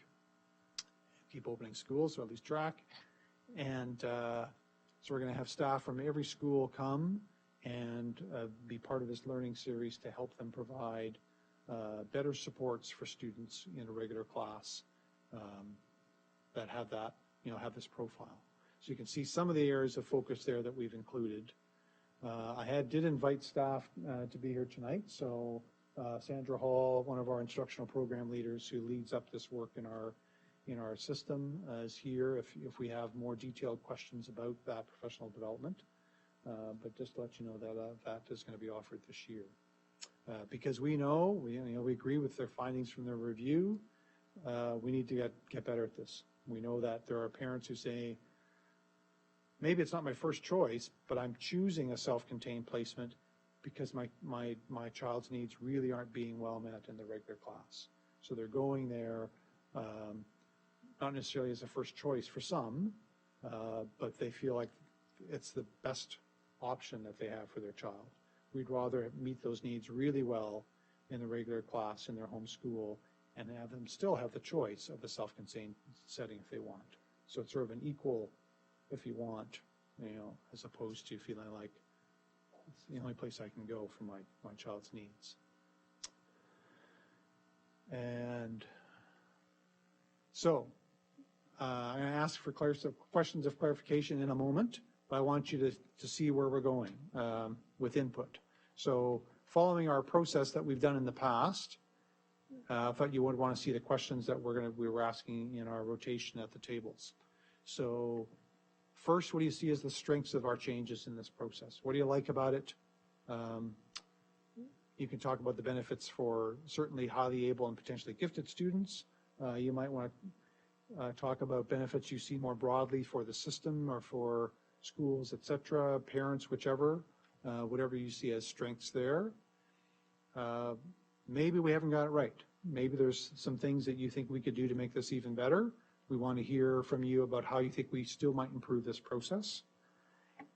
Keep opening schools, so at least track. And so we're going to have staff from every school come and be part of this learning series to help them provide better supports for students in a regular class that have that, have this profile. So you can see some of the areas of focus there that we've included. I did invite staff to be here tonight. So Sandra Hall, one of our instructional program leaders who leads up this work in our system, is here if we have more detailed questions about that professional development. But just to let you know that is going to be offered this year. Because we know, we agree with their findings from their review. We need to get better at this. We know that there are parents who say, maybe it's not my first choice, but I'm choosing a self-contained placement because my child's needs really aren't being well met in the regular class. So they're going there, not necessarily as a first choice for some, but they feel like it's the best option that they have for their child. We'd rather meet those needs really well in the regular class in their home school and have them still have the choice of the self-contained setting if they want. So it's sort of an equal, if you want, as opposed to feeling like it's the only place I can go for my child's needs. And so I'm going to ask for questions of clarification in a moment, but I want you to see where we're going with input. So following our process that we've done in the past, I thought you would want to see the questions that we were asking in our rotation at the tables. So first, what do you see as the strengths of our changes in this process? What do you like about it? You can talk about the benefits for certainly highly able and potentially gifted students. You might want to talk about benefits you see more broadly for the system or for schools, etc., parents, whichever, whatever you see as strengths there. Maybe we haven't got it right. Maybe there's some things that you think we could do to make this even better. We want to hear from you about how you think we still might improve this process.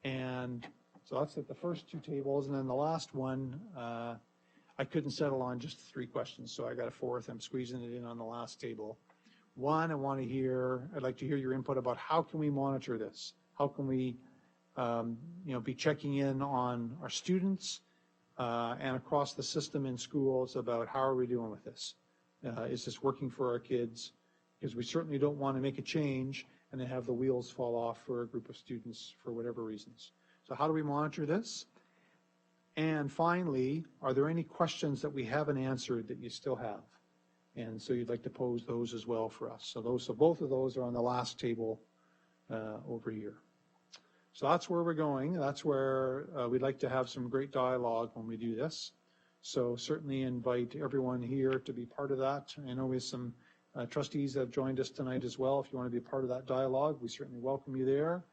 And so that's at the first 2 tables. And then the last one, I couldn't settle on just 3 questions, so I got a 4th. I'm squeezing it in on the last table. One, I'd like to hear your input about how can we monitor this? How can we, be checking in on our students and across the system in schools about how are we doing with this? Is this working for our kids? Because we certainly don't want to make a change and then have the wheels fall off for a group of students for whatever reasons. So how do we monitor this? And finally, are there any questions that we haven't answered that you still have? And so you'd like to pose those as well for us. So both of those are on the last table over here. So that's where we're going. That's where we'd like to have some great dialogue when we do this. So certainly invite everyone here to be part of that. I know we have some trustees that have joined us tonight as well. If you want to be a part of that dialogue, we certainly welcome you there.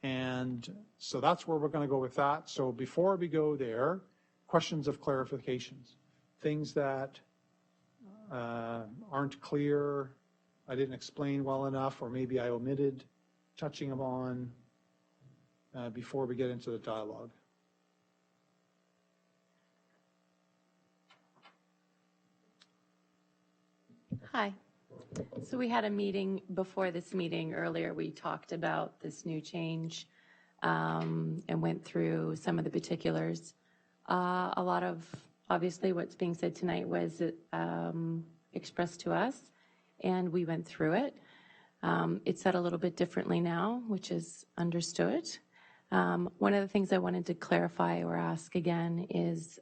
And so that's where we're going to go with that. So before we go there, questions of clarifications, things that aren't clear, I didn't explain well enough, or maybe I omitted touching them on before we get into the dialogue. Hi. So we had a meeting before this meeting earlier. We talked about this new change and went through some of the particulars. A lot of obviously what's being said tonight was expressed to us, and we went through it. It's said a little bit differently now, which is understood. One of the things I wanted to clarify or ask again is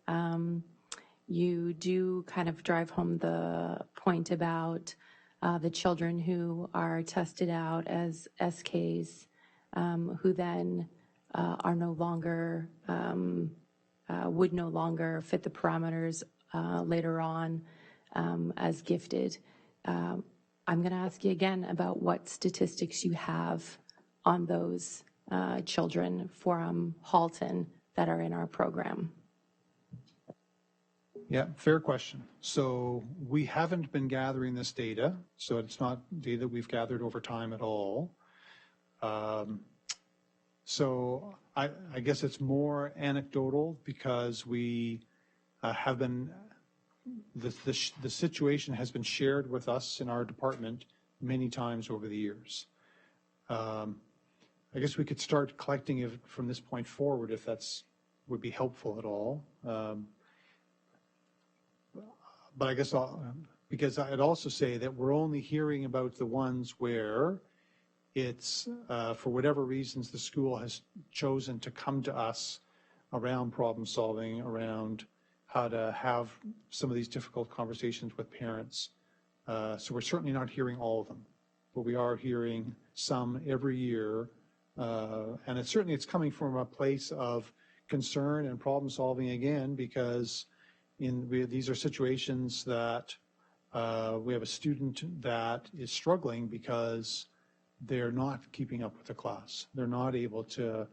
you do kind of drive home the point about the children who are tested out as SKs, who then are no longer, would no longer fit the parameters later on as gifted. I'm going to ask you again about what statistics you have on those children from Halton that are in our program. Yeah, fair question. So we haven't been gathering this data, so it's not data we've gathered over time at all. So I guess it's more anecdotal because we have been, the situation has been shared with us in our department many times over the years. I guess we could start collecting it from this point forward if that's would be helpful at all. But I guess because I'd also say that we're only hearing about the ones where it's, for whatever reasons, the school has chosen to come to us around problem solving, around how to have some of these difficult conversations with parents. So we're certainly not hearing all of them, but we are hearing some every year. And it's coming from a place of concern and problem solving again, because these are situations that we have a student that is struggling because they're not keeping up with the class. They're not able to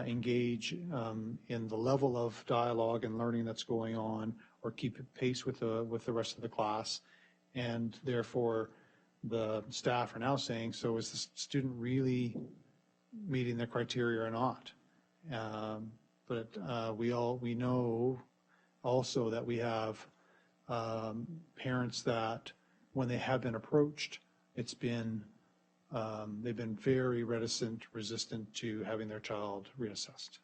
engage in the level of dialogue and learning that's going on, or keep pace with the rest of the class. And therefore, the staff are now saying, so is the student really meeting the criteria or not? But we know also that we have parents that when they have been approached, it's been they've been very reticent, resistant to having their child reassessed.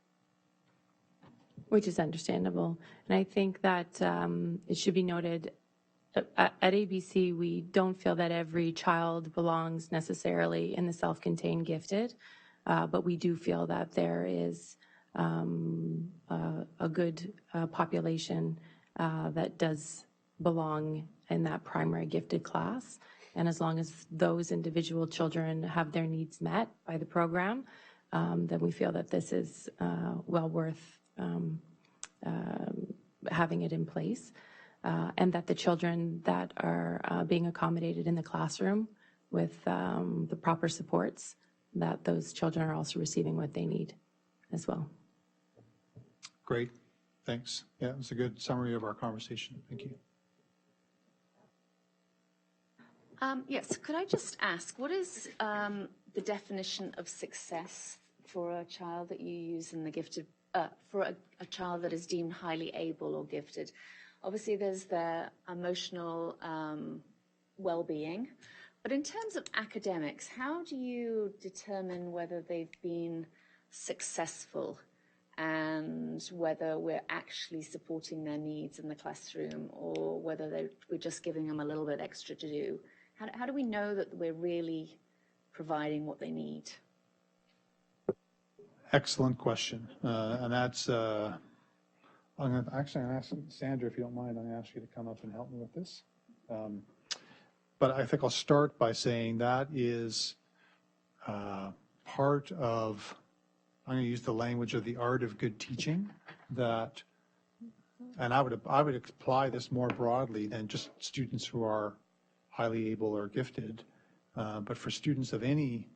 Which is understandable. And I think that it should be noted, at ABC, we don't feel that every child belongs necessarily in the self-contained gifted, but we do feel that there is a good population that does belong in that primary gifted class. And as long as those individual children have their needs met by the program, then we feel that this is well worth having it in place. And that the children that are being accommodated in the classroom with the proper supports, that those children are also receiving what they need as well. Great, thanks. Yeah, it was a good summary of our conversation. Thank you. Yes, could I just ask, what is the definition of success for a child that you use in the gifted, for a child that is deemed highly able or gifted? Obviously, there's their emotional well-being, but in terms of academics, how do you determine whether they've been successful and whether we're actually supporting their needs in the classroom, or whether we're just giving them a little bit extra to do? How do we know that we're really providing what they need? Excellent question. And that's, I'm going to ask Sandra, if you don't mind, I'm going to ask you to come up and help me with this. But I think I'll start by saying that is part of, I'm going to use the language of the art of good teaching, that, and I would apply this more broadly than just students who are highly able or gifted, but for students of any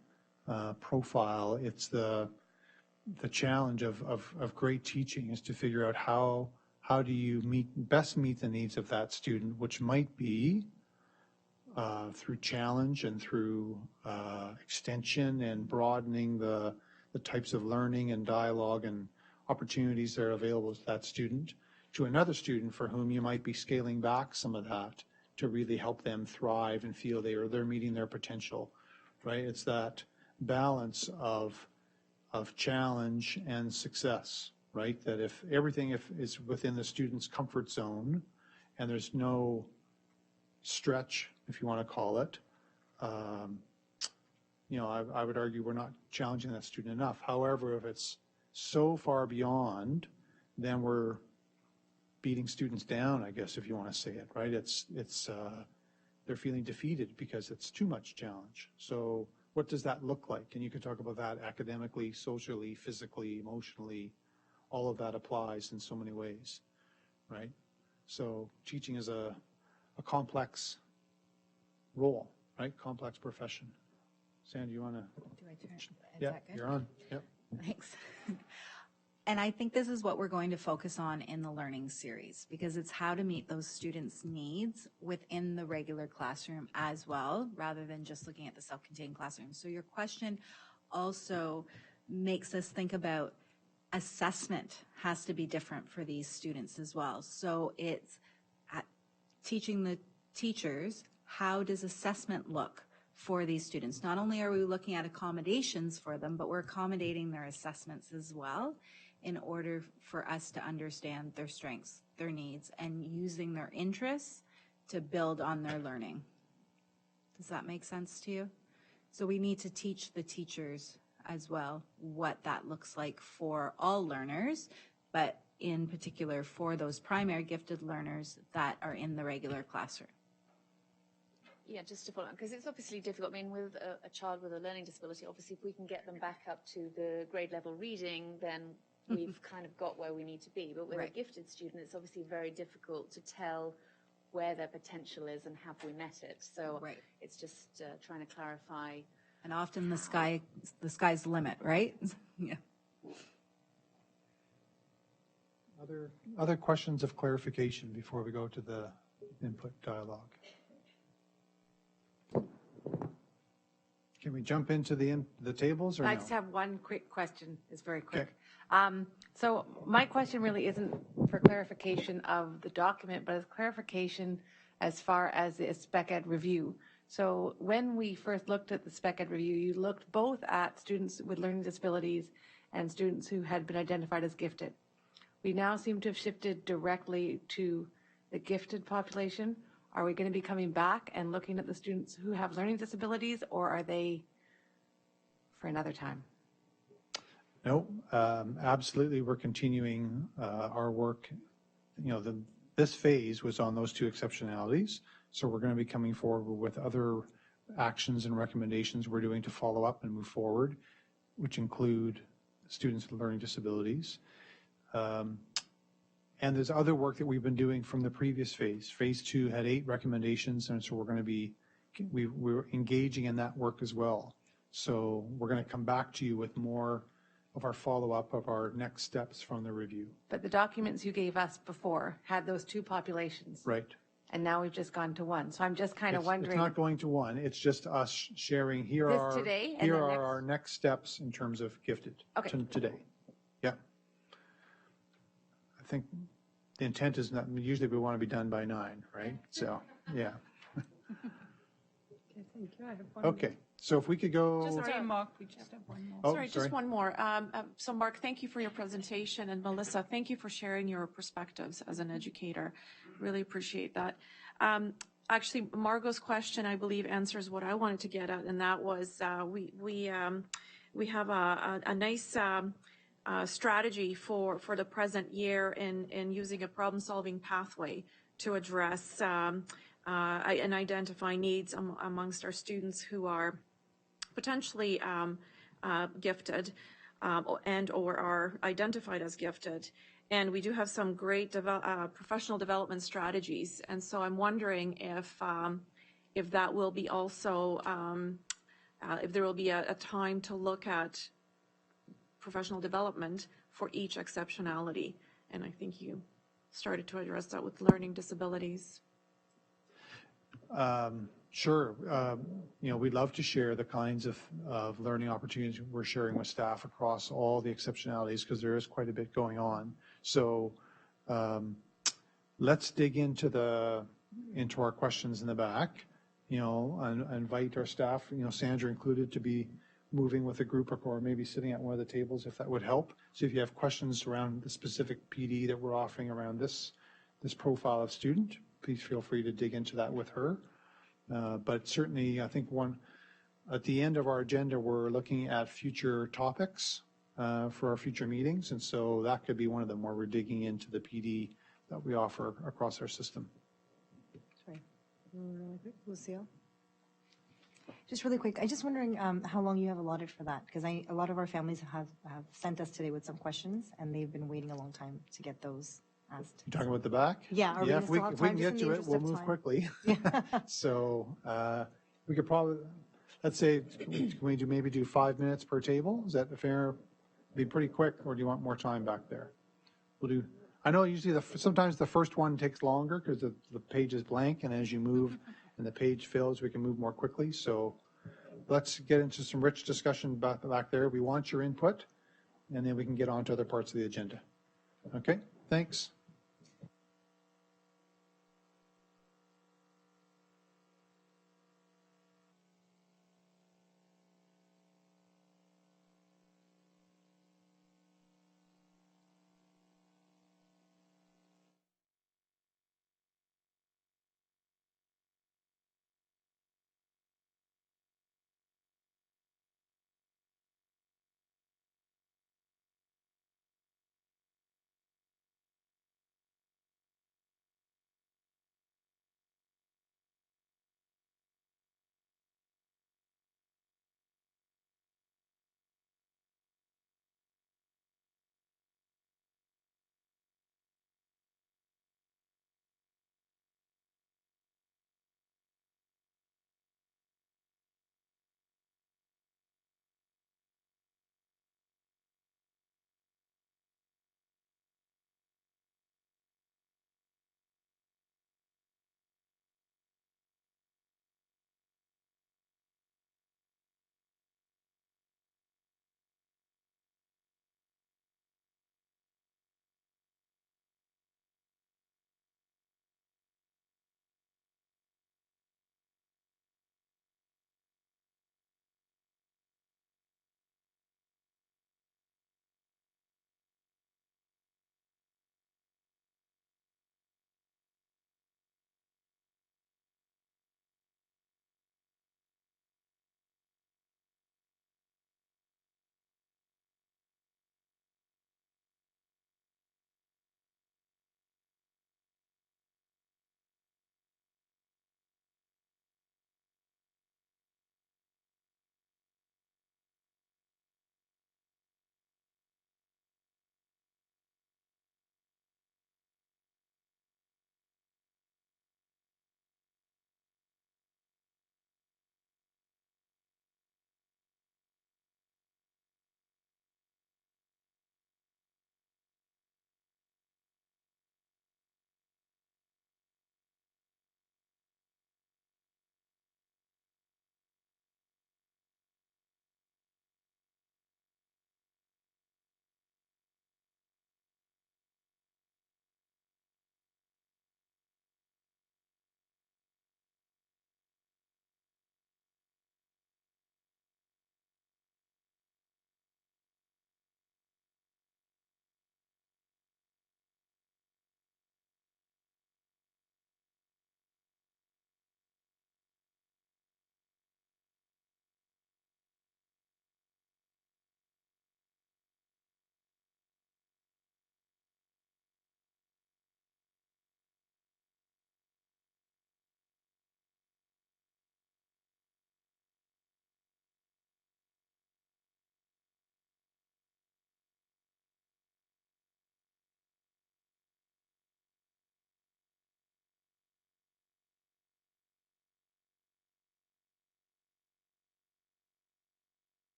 profile, it's the challenge of great teaching is to figure out how do you best meet the needs of that student, which might be through challenge and through extension and broadening the types of learning and dialogue and opportunities that are available to that student, to another student for whom you might be scaling back some of that to really help them thrive and feel they're meeting their potential, right? It's that balance of challenge and success. right? That if everything is within the student's comfort zone and there's no stretch, if you want to call it, I would argue we're not challenging that student enough. However, if it's so far beyond, then we're beating students down, I guess, if you want to say it, right? They're feeling defeated because it's too much challenge. So what does that look like? And you can talk about that academically, socially, physically, emotionally. All of that applies in so many ways, right? So teaching is a complex role, right? Complex profession. Sandy, you want to? Do I turn? Is Yeah, that good? you're on. Yep. Thanks. And I think this is what we're going to focus on in the learning series, because it's how to meet those students' needs within the regular classroom as well, rather than just looking at the self-contained classroom. So your question also makes us think about assessment has to be different for these students as well. So it's teaching the teachers, how does assessment look for these students? Not only are we looking at accommodations for them, but we're accommodating their assessments as well in order for us to understand their strengths, their needs, and using their interests to build on their learning. Does that make sense to you? So we need to teach the teachers as well what that looks like for all learners, but in particular for those primary gifted learners that are in the regular classroom. Yeah, just to follow on, because it's obviously difficult. I mean, with a child with a learning disability, obviously if we can get them back up to the grade level reading, then we've kind of got where we need to be. But with a gifted student, it's obviously very difficult to tell where their potential is and have we met it. So it's just trying to clarify. And often the sky's the limit, right? Yeah. Other questions of clarification before we go to the input dialogue? Can we jump into the tables or I no? just have one quick question. It's very quick. So my question really isn't for clarification of the document, but it's clarification as far as the spec ed review. So when we first looked at the spec ed review, you looked both at students with learning disabilities and students who had been identified as gifted. We now seem to have shifted directly to the gifted population. Are we going to be coming back and looking at the students who have learning disabilities, or are they for another time? No, absolutely. We're continuing our work. This phase was on those two exceptionalities. So we're going to be coming forward with other actions and recommendations we're doing to follow up and move forward, which include students with learning disabilities. And there's other work that we've been doing from the previous phase. Phase 2 had 8 recommendations, and so we're engaging in that work as well. So we're going to come back to you with more of our follow-up of our next steps from the review. But the documents you gave us before had those two populations. Right. And now we've just gone to one. So I'm just kind of wondering. It's not going to one. It's just us sharing here This are today and here the are next- our next steps in terms of gifted today. Yeah. I think the intent is not, usually we want to be done by 9, right? So, yeah. Okay, thank you. I have one Okay. So if we could go. Sorry, Mark, we just have one more. Oh, Sorry, just one more. So Mark, thank you for your presentation, and Melissa, thank you for sharing your perspectives as an educator. Really appreciate that. Actually, Margot's question, I believe, answers what I wanted to get at, and that was we have a nice strategy for the present year in using a problem-solving pathway to address and identify needs amongst our students who are potentially gifted and or are identified as gifted. And we do have some great professional development strategies. And so I'm wondering if that will be also, if there will be a time to look at professional development for each exceptionality. And I think you started to address that with learning disabilities. Sure. We'd love to share the kinds of learning opportunities we're sharing with staff across all the exceptionalities, because there is quite a bit going on. So let's dig into our questions in the back, and invite our staff, Sandra included, to be moving with a group or maybe sitting at one of the tables if that would help. So if you have questions around the specific PD that we're offering around this profile of student, please feel free to dig into that with her. But certainly, I think at the end of our agenda, we're looking at future topics for our future meetings. And so that could be one of them where we're digging into the PD that we offer across our system. Sorry. Really quick, Lucille? Just really quick, I'm just wondering how long you have allotted for that, because a lot of our families have sent us today with some questions, and they've been waiting a long time to get those asked. You're talking about the back? Yeah, are we yeah, gonna still have if we time can just in get the to it, interest we'll of move time? quickly. So we could probably, let's say, can we maybe do 5 minutes per table? Is that fair? Be pretty quick, or do you want more time back there? We'll do. I know usually sometimes the first one takes longer because the page is blank, and as you move and the page fills, we can move more quickly. So let's get into some rich discussion back there. We want your input, and then we can get on to other parts of the agenda. Okay, thanks.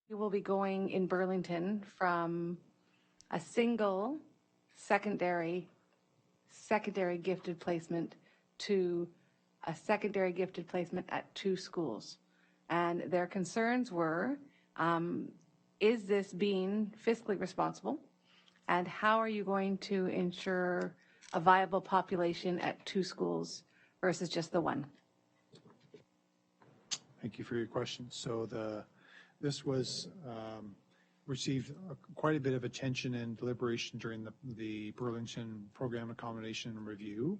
We will be going in Burlington from a single secondary gifted placement to a secondary gifted placement at 2 schools. And their concerns were, is this being fiscally responsible? And how are you going to ensure a viable population at 2 schools versus just the 1? Thank you for your question. So this was received quite a bit of attention and deliberation during the Burlington Program Accommodation and Review.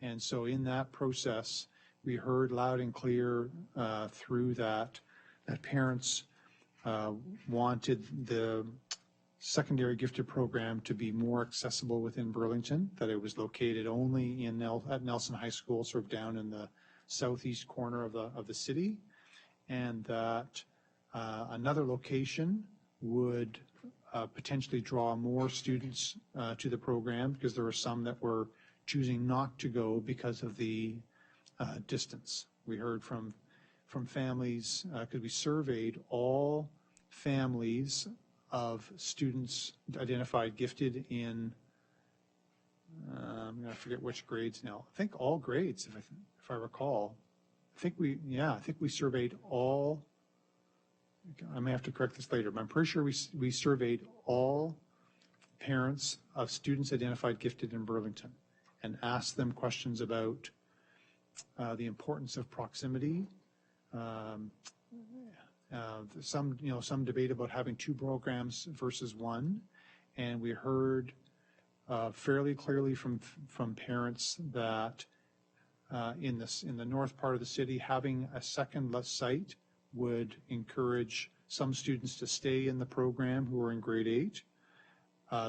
And so in that process, we heard loud and clear through that parents wanted the secondary gifted program to be more accessible within Burlington, that it was located only at Nelson High School, sort of down in the southeast corner of the city, and that another location would potentially draw more students to the program, because there were some that were choosing not to go because of the distance. We heard from families, because we surveyed all families of students identified gifted in, I'm going to forget which grades now. I think all grades, if I recall. I think we surveyed all. I may have to correct this later, but I'm pretty sure we surveyed all parents of students identified gifted in Burlington and asked them questions about the importance of proximity. Some debate about having 2 programs versus 1, and we heard fairly clearly from parents that in the north part of the city, having a second site would encourage some students to stay in the program who are in grade 8.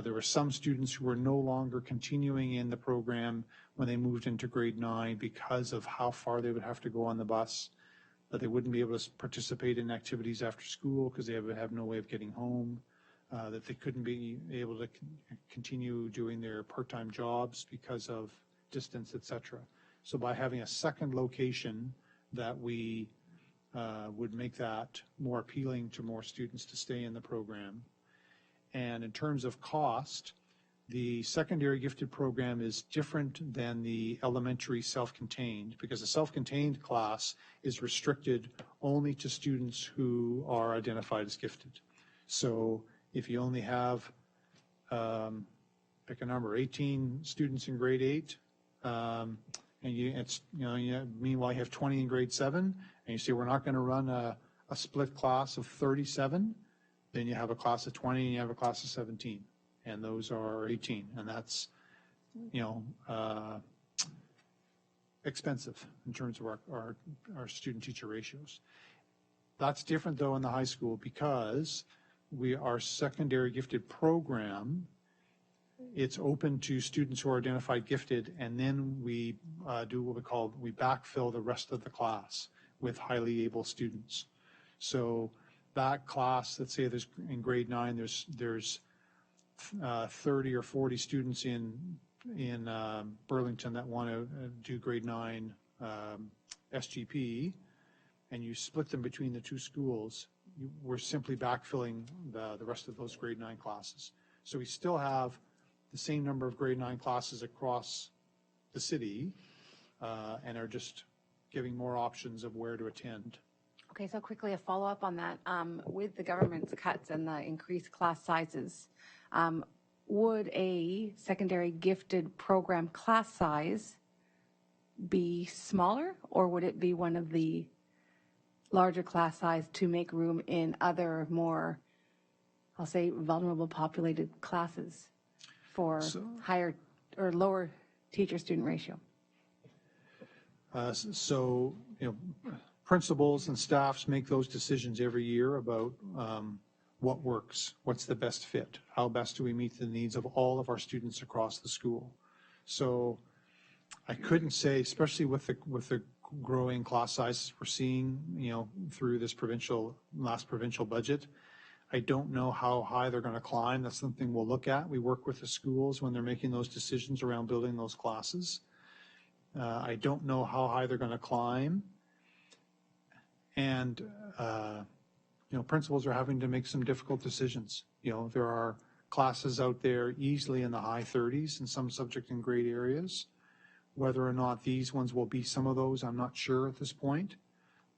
There were some students who were no longer continuing in the program when they moved into grade 9 because of how far they would have to go on the bus, that they wouldn't be able to participate in activities after school because they would have no way of getting home, that they couldn't be able to continue doing their part-time jobs because of distance, etc. So by having a second location, that we would make that more appealing to more students to stay in the program. And in terms of cost, the secondary gifted program is different than the elementary self-contained, because the self-contained class is restricted only to students who are identified as gifted. So if you only have, pick a number, 18 students in grade 8, and meanwhile you have 20 in grade 7, and you say we're not going to run a split class of 37, then you have a class of 20 and you have a class of 17, and those are 18, and that's expensive in terms of our student-teacher ratios. That's different though in the high school, because our secondary gifted program, it's open to students who are identified gifted, and then we do what we backfill the rest of the class with highly able students. So that class, let's say there's in grade 9, there's 30 or 40 students in Burlington that want to do grade 9 SGP, and you split them between the 2 schools, we're simply backfilling the rest of those grade 9 classes. So we still have the same number of grade 9 classes across the city, and are just giving more options of where to attend. Okay, so quickly a follow-up on that. With the government's cuts and the increased class sizes, would a secondary gifted program class size be smaller, or would it be one of the larger class size to make room in other more, I'll say, vulnerable populated classes for higher or lower teacher-student ratio? Principals and staffs make those decisions every year about what works, what's the best fit, how best do we meet the needs of all of our students across the school. So I couldn't say, especially with the growing class sizes we're seeing, through this last provincial budget, I don't know how high they're going to climb. That's something we'll look at. We work with the schools when they're making those decisions around building those classes. I don't know how high they're going to climb. And principals are having to make some difficult decisions. There are classes out there easily in the high 30s in some subject and grade areas. Whether or not these ones will be some of those, I'm not sure at this point.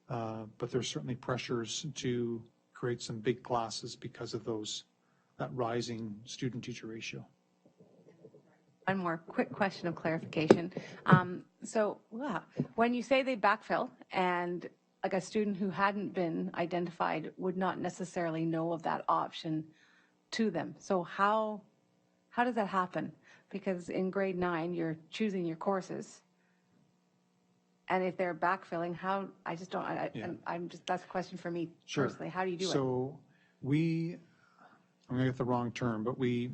But there's certainly pressures to create some big classes because of that rising student-teacher ratio. One more quick question of clarification. When you say they backfill and like a student who hadn't been identified would not necessarily know of that option to them. So how does that happen? Because in grade 9, you're choosing your courses. And if they're backfilling, how, I just don't, that's a question for me personally. How do you do it? So I'm going to get the wrong term, but we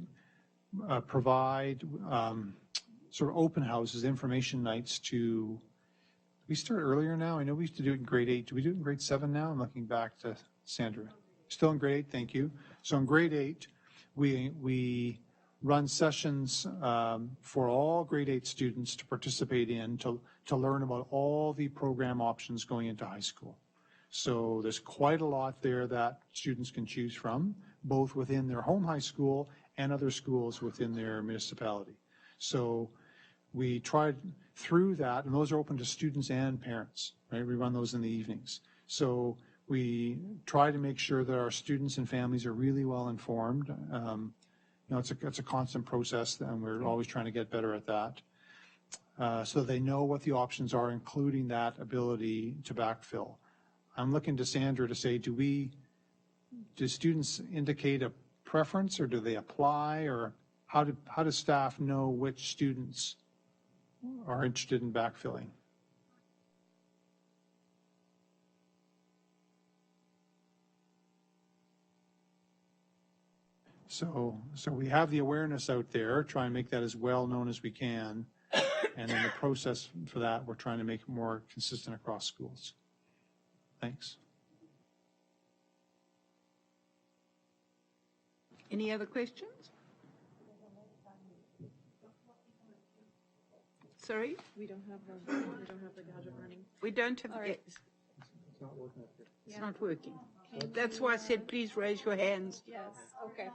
provide sort of open houses, information nights to, we start earlier now. I know we used to do it in grade 8. Do we do it in grade 7 now? I'm looking back to Sandra. Still in grade 8, thank you. So in grade 8, we run sessions for all grade 8 students to participate in to learn about all the program options going into high school. So there's quite a lot there that students can choose from, both within their home high school and other schools within their municipality. So we tried through that, and those are open to students and parents, right? We run those in the evenings. So we try to make sure that our students and families are really well informed. It's a constant process, and we're always trying to get better at that. So they know what the options are, including that ability to backfill. I'm looking to Sandra to say, do students indicate a preference, or do they apply, or how does staff know which students are interested in backfilling? So we have the awareness out there, try and make that as well known as we can. And then the process for that, we're trying to make it more consistent across schools. Thanks. Any other questions? Sorry? We don't have the gadget running. We don't have Right. It's not working. It's not working. That's why I said please raise your hands. Yes, okay.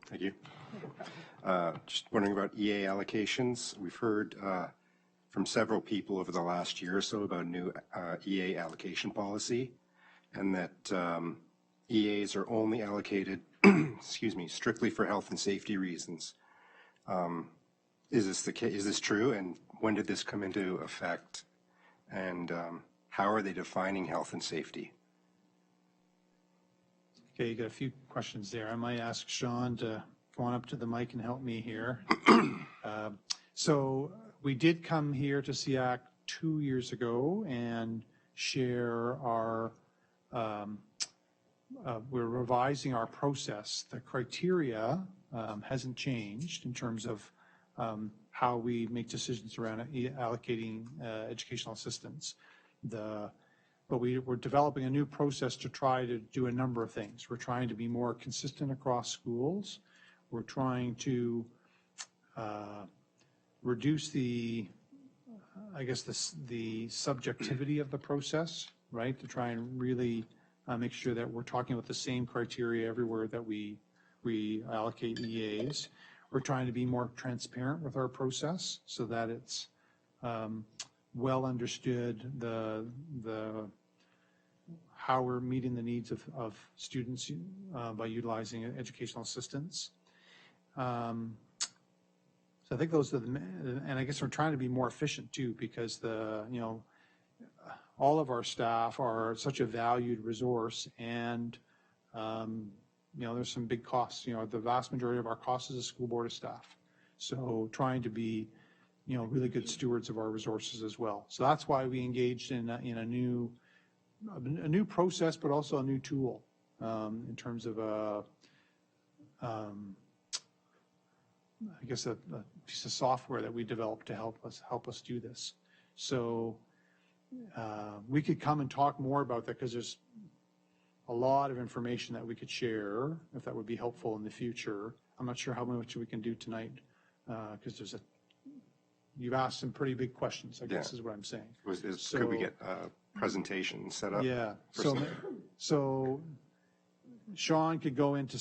Thank you. Just wondering about EA allocations. We've heard from several people over the last year or so about a new EA allocation policy, and that EAs are only allocated, strictly for health and safety reasons. Is this the case? Is this true? And when did this come into effect? And how are they defining health and safety? Okay, you got a few questions there. I might ask Sean to go on up to the mic and help me here. So we did come here to SEAC 2 years ago and share our, we're revising our process. The criteria hasn't changed in terms of how we make decisions around allocating educational assistance. But we're developing a new process to try to do a number of things. We're trying to be more consistent across schools. We're trying to reduce the subjectivity of the process, right? To try and really make sure that we're talking about the same criteria everywhere that we allocate EAs. We're trying to be more transparent with our process so that it's well understood how we're meeting the needs of students by utilizing educational assistance. So I think those are and I guess we're trying to be more efficient too, because all of our staff are such a valued resource, and there's some big costs. The vast majority of our costs is a school board of staff. So trying to be really good stewards of our resources as well. So that's why we engaged in a new process, but also a new tool in terms of a piece of software that we developed to help us do this. So we could come and talk more about that, because there's a lot of information that we could share if that would be helpful in the future. I'm not sure how much we can do tonight, because there's you've asked some pretty big questions, I guess is what I'm saying. Could we get a presentation set up? Yeah, so Sean could go into,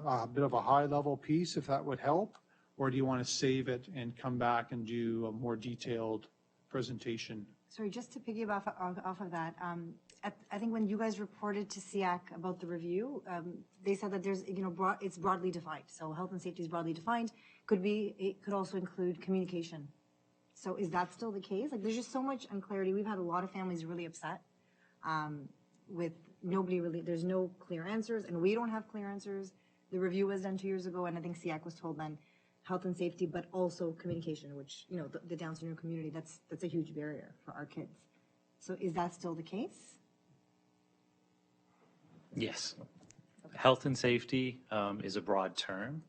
a bit of a high-level piece if that would help, or do you want to save it and come back and do a more detailed presentation? Sorry, just to piggyback off of that, I think when you guys reported to SEAC about the review, they said that there's, it's broadly defined. So health and safety is broadly defined. It could also include communication. So is that still the case? Like, there's just so much unclarity. We've had a lot of families really upset with nobody really, there's no clear answers, and we don't have clear answers. The review was done 2 years ago, and I think SEAC was told then health and safety, but also communication, which, the Down syndrome community, that's a huge barrier for our kids. So is that still the case? Yes. Health and safety is a broad term.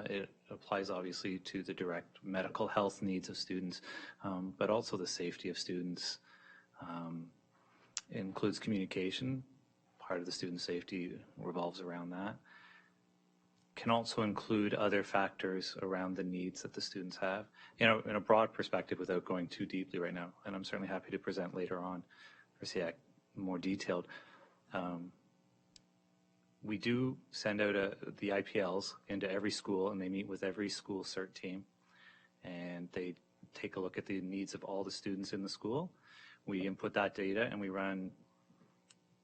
It applies obviously to the direct medical health needs of students, but also the safety of students. It includes communication. Part of the student safety revolves around that. Can also include other factors around the needs that the students have, in a broad perspective without going too deeply right now. And I'm certainly happy to present later on for SEAC more detailed. We do send out the IPLs into every school, and they meet with every school CERT team, and they take a look at the needs of all the students in the school. We input that data, and we run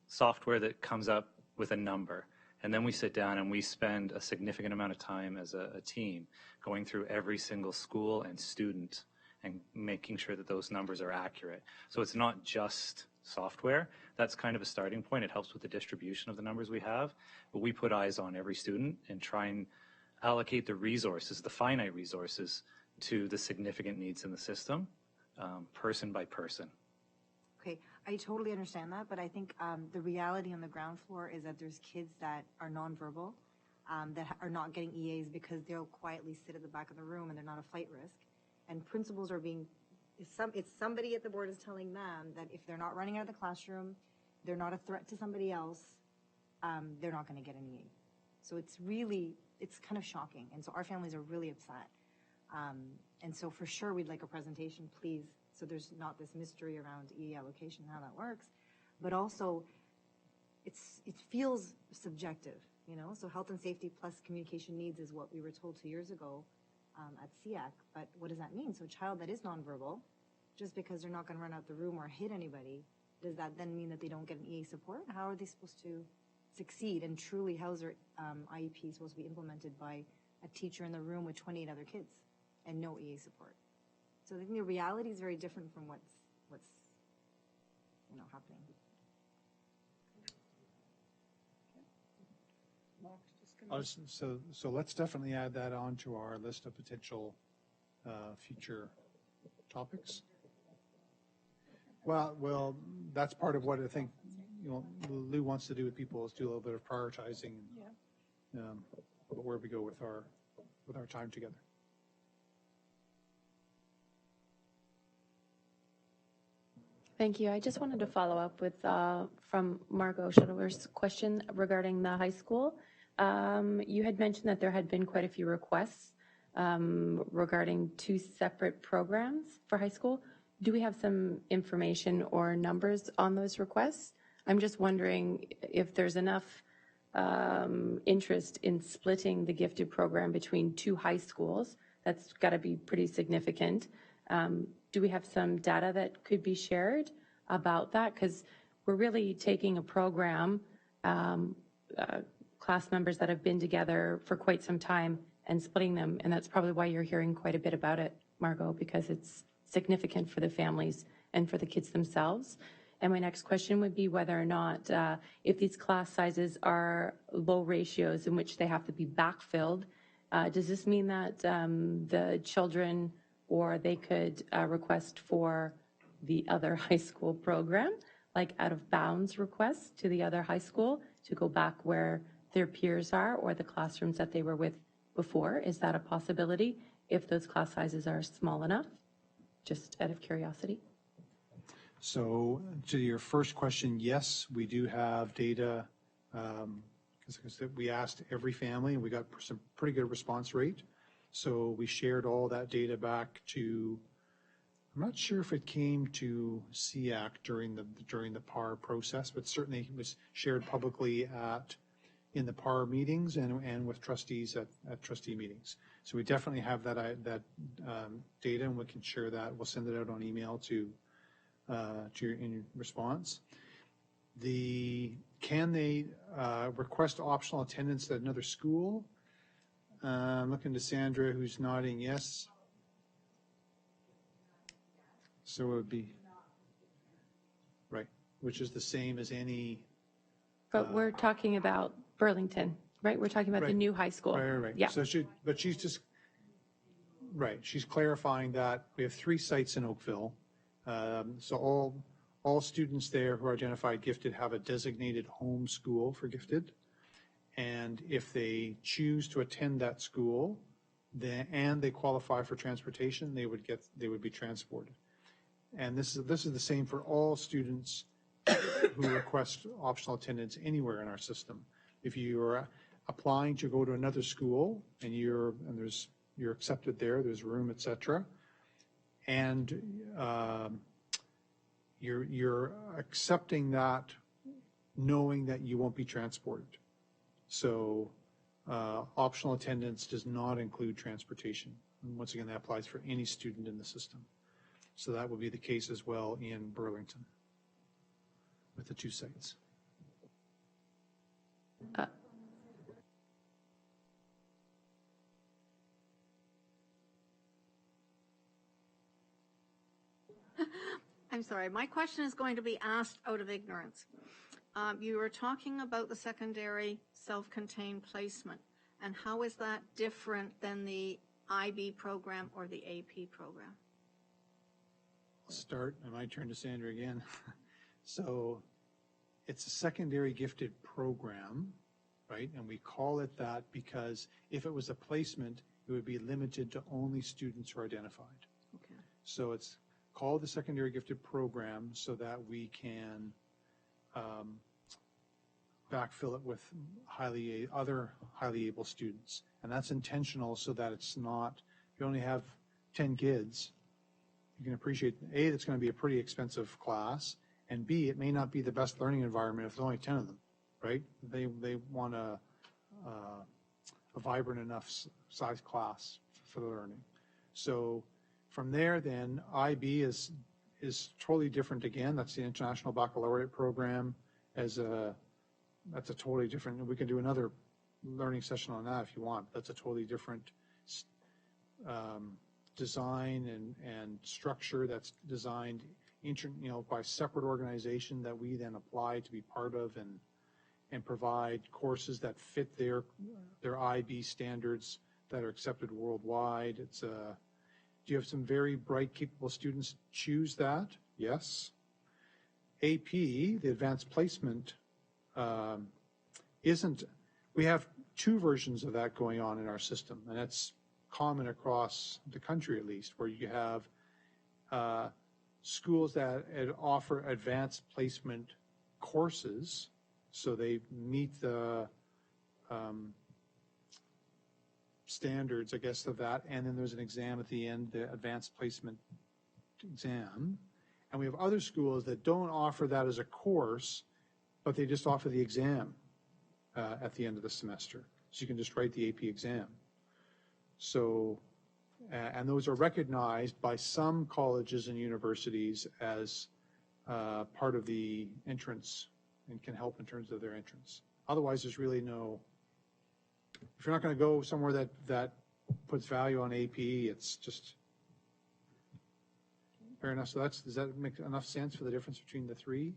software that comes up with a number. And then we sit down and we spend a significant amount of time as a team going through every single school and student and making sure that those numbers are accurate. So it's not just software. That's kind of a starting point. It helps with the distribution of the numbers we have. But we put eyes on every student and try and allocate the resources, the finite resources, to the significant needs in the system, person by person. Okay, I totally understand that, but I think the reality on the ground floor is that there's kids that are nonverbal, that are not getting EAs because they'll quietly sit at the back of the room and they're not a flight risk. And principals are being, it's somebody at the board is telling them that if they're not running out of the classroom, they're not a threat to somebody else, they're not going to get an EA. So it's kind of shocking. And so our families are really upset. And so for sure, we'd like a presentation, please. So there's not this mystery around EA allocation and how that works, but also it feels subjective, So health and safety plus communication needs is what we were told 2 years ago at SEAC. But what does that mean? So a child that is nonverbal, just because they're not going to run out the room or hit anybody, does that then mean that they don't get an EA support? How are they supposed to succeed? And truly, how is their IEP supposed to be implemented by a teacher in the room with 28 other kids and no EA support? So I think the reality is very different from what's happening. So let's definitely add that on to our list of potential future topics. Well, that's part of what I think Lou wants to do with people is do a little bit of prioritizing, where we go with our time together. Thank you. I just wanted to follow up with from Margot Shuttleworth's question regarding the high school. You had mentioned that there had been quite a few requests regarding 2 separate programs for high school. Do we have some information or numbers on those requests? I'm just wondering if there's enough interest in splitting the gifted program between 2 high schools. That's got to be pretty significant. Do we have some data that could be shared about that? Because we're really taking a program, class members that have been together for quite some time and splitting them. And that's probably why you're hearing quite a bit about it, Margot, because it's significant for the families and for the kids themselves. And my next question would be whether or not, if these class sizes are low ratios in which they have to be backfilled, does this mean that the children or they could request for the other high school program, like out of bounds requests to the other high school to go back where their peers are or the classrooms that they were with before? Is that a possibility if those class sizes are small enough? Just out of curiosity. So to your first question, yes, we do have data because we asked every family and we got some pretty good response rate. So we shared all that data back to I'm not sure if it came to SEAC during the PAR process, but certainly it was shared publicly in the PAR meetings and with trustees at trustee meetings. So we definitely have that data, and we can share that. We'll send it out on email to in response. Can they request optional attendance at another school? I'm looking to Sandra, who's nodding yes. So it would be, right, which is the same as any. But we're talking about Burlington, right? All talking about the new high school. Right. Yeah. So she's just, right, she's clarifying that we have 3 sites in Oakville. So all students there who are identified gifted have a designated home school for gifted. And if they choose to attend that school, and they qualify for transportation, they would be transported. And this is the same for all students who request optional attendance anywhere in our system. If you're applying to go to another school and you're accepted there, there's room, etc., and you're accepting that knowing that you won't be transported. So optional attendance does not include transportation. And once again, that applies for any student in the system. So that will be the case as well in Burlington with the 2 sites. I'm sorry, my question is going to be asked out of ignorance. You were talking about the secondary self-contained placement, and how is that different than the IB program or the AP program? I'll start, and I turn to Sandra again. So it's a secondary gifted program, right? And we call it that because if it was a placement, it would be limited to only students who are identified. Okay. So it's called the secondary gifted program so that we can backfill it with other highly able students. And that's intentional so that it's not, if you only have 10 kids, you can appreciate, A, that's going to be a pretty expensive class, and B, it may not be the best learning environment if there's only 10 of them, right? They want a vibrant enough size class for the learning. So from there then, IB is totally different again. That's the International Baccalaureate Program. That's a totally different, we can do another learning session on that if you want. That's a totally different design and structure that's designed by separate organization that we then apply to be part of and provide courses that fit their IB standards that are accepted worldwide. Do you have some very bright, capable students choose that? Yes. AP, the advanced placement, we have 2 versions of that going on in our system, and that's common across the country at least, where you have schools that offer advanced placement courses, so they meet the standards, I guess, of that, and then there's an exam at the end, the advanced placement exam. And we have other schools that don't offer that as a course, but they just offer the exam at the end of the semester. So you can just write the AP exam. So, and those are recognized by some colleges and universities as part of the entrance and can help in terms of their entrance. Otherwise, there's really no, if you're not going to go somewhere that puts value on AP, it's just, fair enough. So does that make enough sense for the difference between the 3?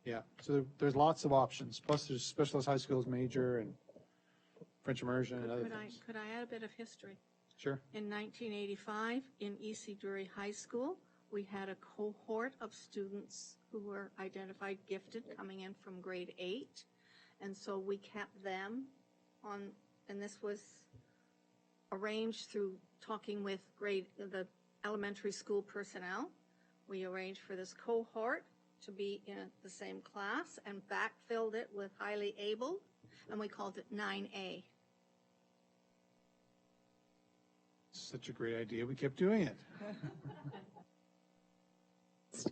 Yeah, so there's lots of options. Plus there's specialized high schools major and French immersion and other things. Could I add a bit of history? Sure. In 1985, in E.C. Drury High School, we had a cohort of students who were identified gifted coming in from grade 8. And so we kept them on, and this was arranged through talking with the elementary school personnel. We arranged for this cohort to be in the same class and backfilled it with highly able, and we called it 9A. Such a great idea. We kept doing it.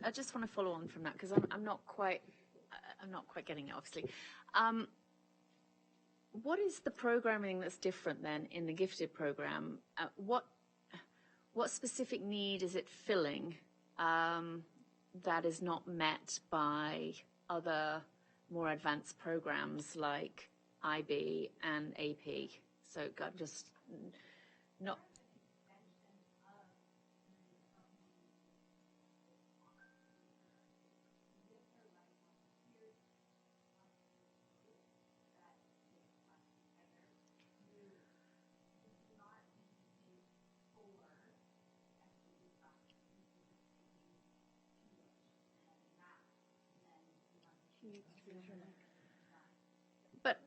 I just want to follow on from that because I'm not quite getting it, obviously. What is the programming that's different then in the gifted program? What specific need is it filling that is not met by other more advanced programs like IB and AP? So I'm just not.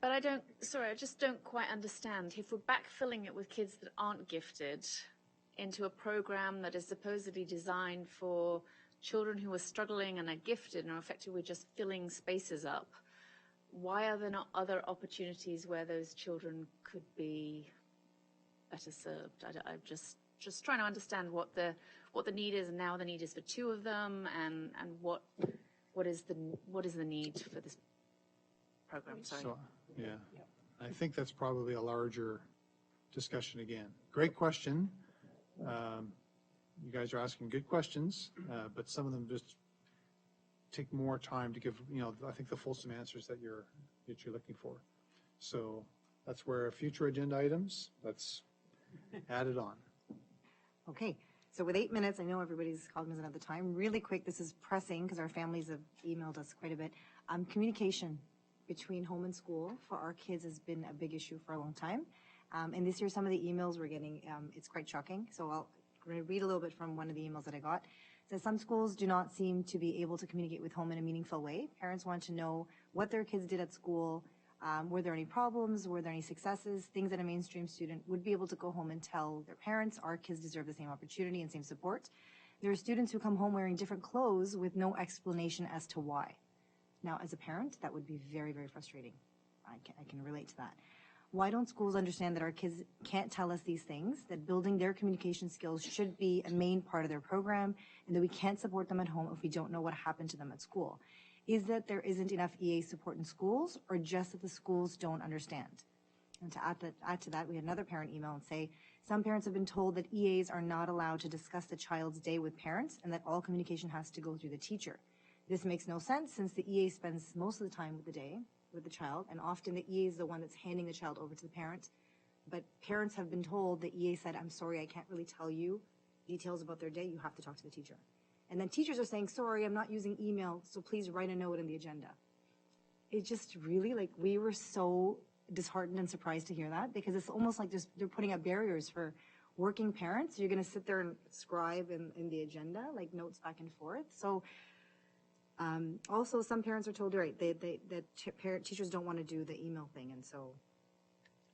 But I just don't quite understand. If we're backfilling it with kids that aren't gifted into a program that is supposedly designed for children who are struggling and are gifted and are effectively just filling spaces up, why are there not other opportunities where those children could be better served? I'm just trying to understand what the need is, and now the need is for two of them, and what is the need for this program? Sorry. So, yeah, I think that's probably a larger discussion again. Great question. You guys are asking good questions, but some of them just take more time to give, I think the fulsome answers that you're looking for. So that's where future agenda items, let's add it on. Okay, so with 8 minutes, I know everybody's cognizant of the time. Really quick, this is pressing because our families have emailed us quite a bit. Communication between home and school for our kids has been a big issue for a long time. And this year, some of the emails we're getting, it's quite shocking. So I'm going to read a little bit from one of the emails that I got. It says, some schools do not seem to be able to communicate with home in a meaningful way. Parents want to know what their kids did at school. Were there any problems? Were there any successes? Things that a mainstream student would be able to go home and tell their parents. Our kids deserve the same opportunity and same support. There are students who come home wearing different clothes with no explanation as to why. Now, as a parent, that would be very, very frustrating. I can relate to that. Why don't schools understand that our kids can't tell us these things, that building their communication skills should be a main part of their program, and that we can't support them at home if we don't know what happened to them at school? Is that there isn't enough EA support in schools, or just that the schools don't understand? And to add to that, we had another parent email and say, some parents have been told that EAs are not allowed to discuss the child's day with parents, and that all communication has to go through the teacher. This makes no sense since the EA spends most of the time with the day with the child, and often the EA is the one that's handing the child over to the parent. But parents have been told the EA said, I'm sorry, I can't really tell you details about their day. You have to talk to the teacher. And then teachers are saying, sorry, I'm not using email, so please write a note in the agenda. It just really, we were so disheartened and surprised to hear that, because it's almost like they're putting up barriers for working parents. You're going to sit there and scribe in the agenda, notes back and forth. So also, some parents are told, right, that teachers don't want to do the email thing. And so,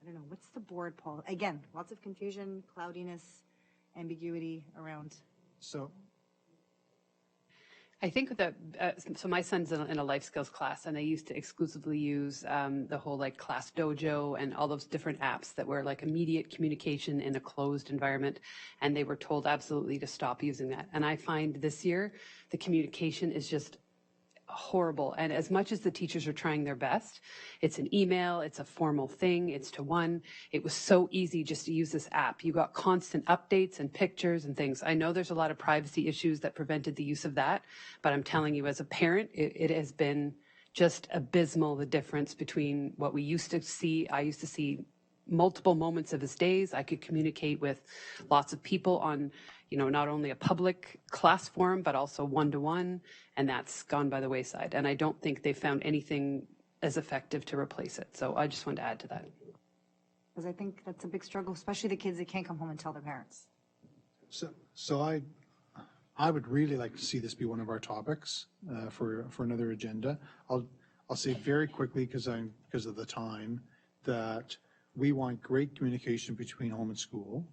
I don't know, what's the board, Paul? Again, lots of confusion, cloudiness, ambiguity around. So I think that, so my son's in a life skills class, and they used to exclusively use the whole Class Dojo and all those different apps that were immediate communication in a closed environment, and they were told absolutely to stop using that. And I find this year the communication is just horrible. And as much as the teachers are trying their best, it's an email, it's a formal thing, it's to one. It was so easy just to use this app. You got constant updates and pictures and things. I know there's a lot of privacy issues that prevented the use of that, but I'm telling you, as a parent, it has been just abysmal, the difference between what we used to see. I used to see multiple moments of his days. I could communicate with lots of people on, not only a public class forum, but also one-to-one, and that's gone by the wayside. And I don't think they found anything as effective to replace it. So I just wanted to add to that. Because I think that's a big struggle, especially the kids that can't come home and tell their parents. So I would really like to see this be one of our topics for another agenda. I'll say very quickly, because of the time, that we want great communication between home and school.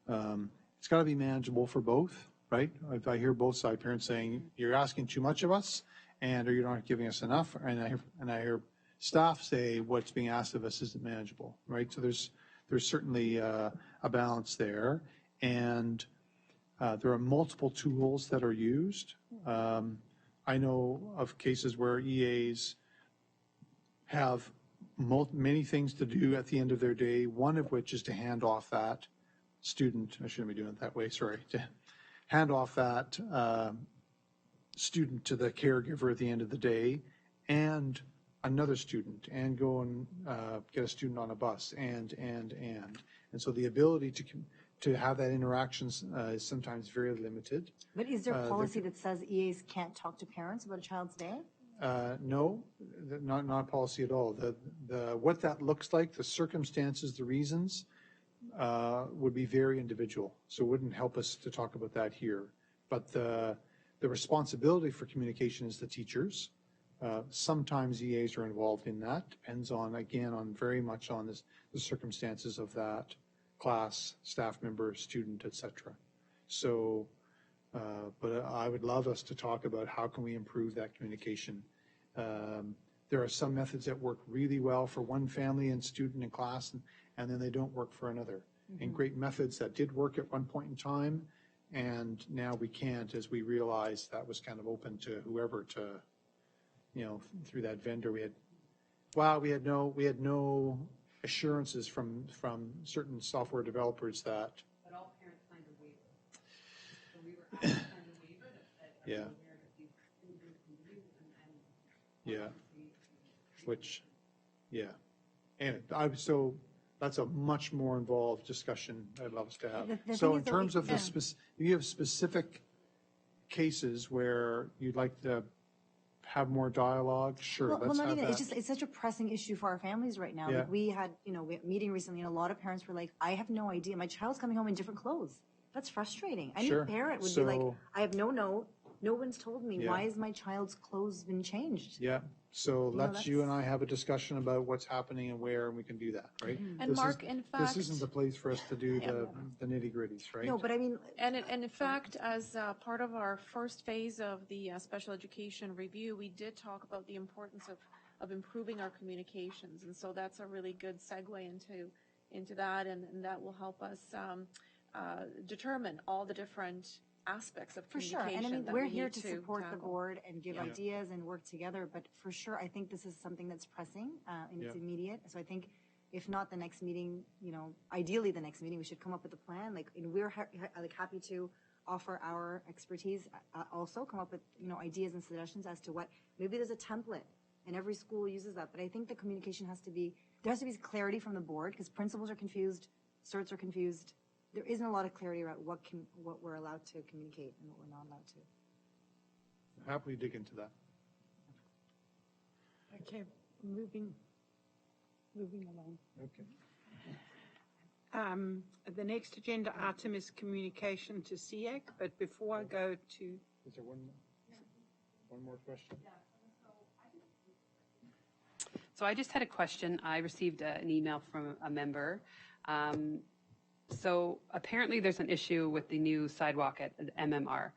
It's got to be manageable for both, right? If I hear both side parents saying, you're asking too much of us, or you're not giving us enough, and I hear staff say what's being asked of us isn't manageable, right? So there's certainly a balance there. And There are multiple tools that are used. I know of cases where EAs have many things to do at the end of their day, one of which is to hand off that student, I shouldn't be doing it that way, sorry, to hand off that student to the caregiver at the end of the day, and another student, and go and get a student on a bus, and so the ability to have that interaction is sometimes very limited. But is there policy that says EAs can't talk to parents about a child's day? No, not policy at all. What that looks like, the circumstances, the reasons, would be very individual. So it wouldn't help us to talk about that here. But the responsibility for communication is the teachers. Sometimes EAs are involved in that. Depends on, again, very much on the circumstances of that class, staff member, student, etc. So, but I would love us to talk about how can we improve that communication. There are some methods that work really well for one family and student and class, and then they don't work for another. Mm-hmm. And great methods that did work at one point in time, and now we can't, as we realize that was kind of open to whoever to, through that vendor. We had no assurances from certain software developers that. But all parents signed a waiver. So we were asked to sign a waiver that Yeah. Yeah. Which, yeah. And so that's a much more involved discussion I'd love us to have. So in terms of you have specific cases where you'd like to have more dialogue, sure. Well, not even, it's such a pressing issue for our families right now. Yeah. Like we had a meeting recently, and a lot of parents were like, I have no idea. My child's coming home in different clothes. That's frustrating. Any parent would be like, I have no note. No one's told me. Yeah. Why is my child's clothes been changed? Yeah. So let's you and I have a discussion about what's happening and where, and we can do that, right? And Mark, in fact, this isn't the place for us to do the nitty-gritties, right? No, but I mean, and in fact, as part of our first phase of the special education review, we did talk about the importance of improving our communications, and so that's a really good segue into that, and that will help us determine all the different aspects of communication. For sure, and I mean, we're here to support the board and give ideas and work together, but for sure, I think this is something that's pressing and it's immediate. So I think if not the next meeting, ideally the next meeting, we should come up with a plan. And we're happy to offer our expertise, also come up with, ideas and suggestions as to what, maybe there's a template and every school uses that, but I think the communication there has to be clarity from the board because principals are confused, certs are confused. There isn't a lot of clarity about what we're allowed to communicate and what we're not allowed to. Happily dig into that. Okay, moving along. Okay. The next agenda item is communication to SEAC, but before I go to... Is there one more question? So I just had a question. I received an email from a member. So apparently there's an issue with the new sidewalk at MMR.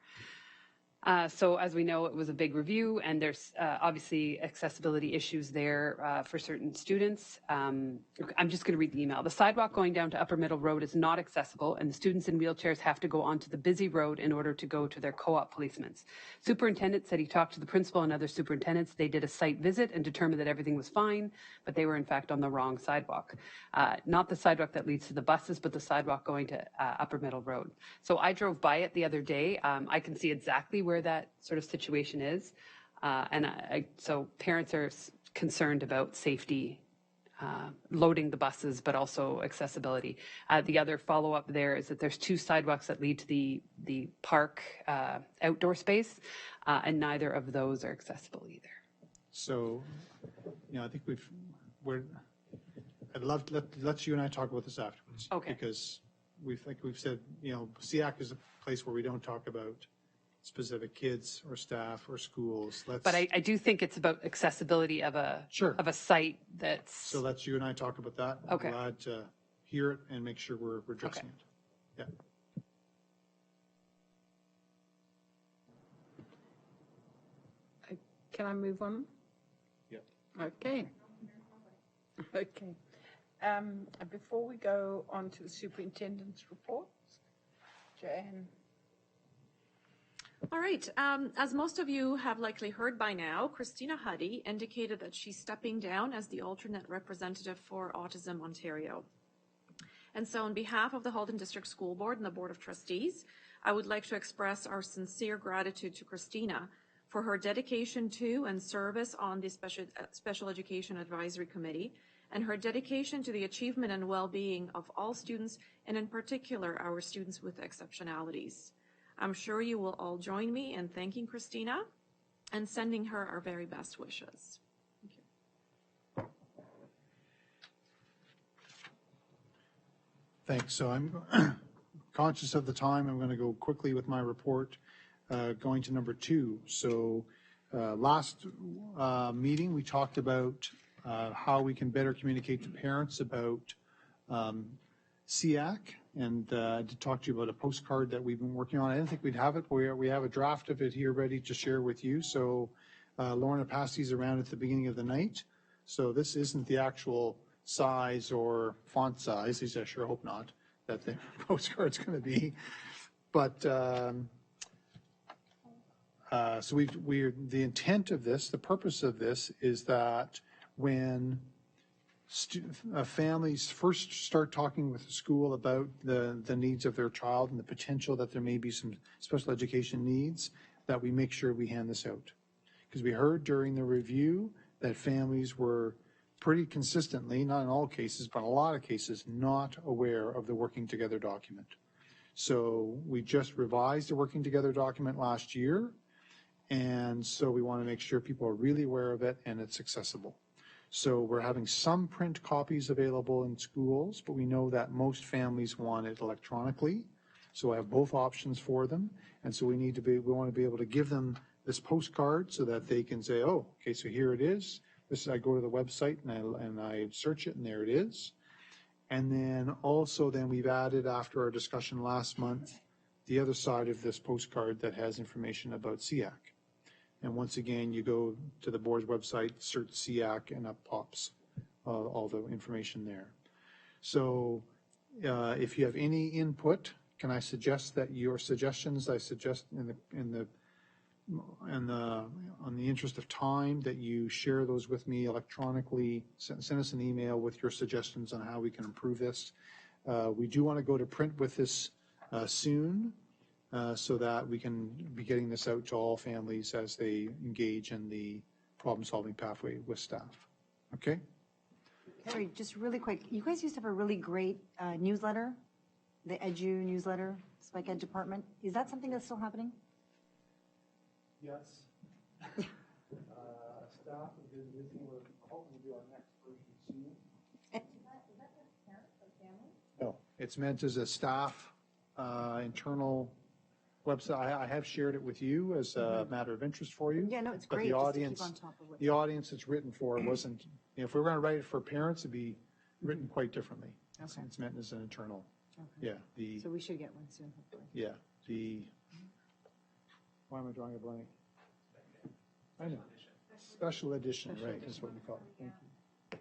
So as we know, it was a big review, and there's obviously accessibility issues there for certain students. I'm just going to read the email. The sidewalk going down to Upper Middle Road is not accessible, and the students in wheelchairs have to go onto the busy road in order to go to their co-op placements. Superintendent said he talked to the principal and other superintendents. They did a site visit and determined that everything was fine, but they were in fact on the wrong sidewalk. Not the sidewalk that leads to the buses, but the sidewalk going to Upper Middle Road. So I drove by it the other day. I can see exactly where that sort of situation is. So parents are concerned about safety, loading the buses, but also accessibility. The other follow-up there is that there's two sidewalks that lead to the park outdoor space, and neither of those are accessible either. So, I think I'd love to let you and I talk about this afterwards. Okay. Because we've said, SEAC is a place where we don't talk about specific kids or staff or schools. But I do think it's about accessibility of a site that's... So let's you and I talk about that. Okay. I'm glad to hear it and make sure we're addressing it. Yeah. Can I move on? Yeah. Okay. Okay. Before we go on to the superintendent's reports, Joanne. All right. As most of you have likely heard by now, Christina Huddy indicated that she's stepping down as the alternate representative for Autism Ontario. And so on behalf of the Halton District School Board and the Board of Trustees, I would like to express our sincere gratitude to Christina for her dedication to and service on the Special Education Advisory Committee, and her dedication to the achievement and well-being of all students, and in particular, our students with exceptionalities. I'm sure you will all join me in thanking Christina and sending her our very best wishes. Thank you. Thanks. So I'm conscious of the time. I'm going to go quickly with my report, going to number 2. So last meeting, we talked about how we can better communicate to parents about SEAC, and I did talk to you about a postcard that we've been working on. I didn't think we'd have it, but we have a draft of it here ready to share with you. So Lorna passed these around at the beginning of the night. So this isn't the actual size or font size, at least I sure hope not, that the postcard's going to be. But so the intent of this, the purpose of this is that when families first start talking with the school about the needs of their child and the potential that there may be some special education needs, that we make sure we hand this out. Because we heard during the review that families were pretty consistently, not in all cases, but in a lot of cases, not aware of the Working Together document. So we just revised the Working Together document last year, and so we want to make sure people are really aware of it and it's accessible. So we're having some print copies available in schools, but we know that most families want it electronically. So I have both options for them. And so we want to be able to give them this postcard so that they can say, oh, okay, so here it is. I go to the website and I search it, and there it is. And then also we've added, after our discussion last month, the other side of this postcard that has information about SEAC. And once again, you go to the board's website, search SEAC, and up pops all the information there. So if you have any input, can I suggest that your suggestions, I suggest on the interest of time, that you share those with me electronically, send us an email with your suggestions on how we can improve this. We do want to go to print with this soon, so that we can be getting this out to all families as they engage in the problem-solving pathway with staff. Okay? Sorry, just really quick. You guys used to have a really great newsletter, the Edu newsletter, Spike Ed Department. Is that something that's still happening? Yes. Staff has been busy. We're hoping to do our next version soon. Is that for parents or families? No, it's meant as a staff internal website. I have shared it with you as a matter of interest for you. Yeah, no, it's but great. The just audience, to keep on top of the audience it's written for wasn't. If we were going to write it for parents, it'd be written quite differently. Okay. It's meant as an internal. Okay. Yeah. So we should get one soon, hopefully. Yeah. Why am I drawing a blank? I know. Special edition, right? Is what we call it. Thank you.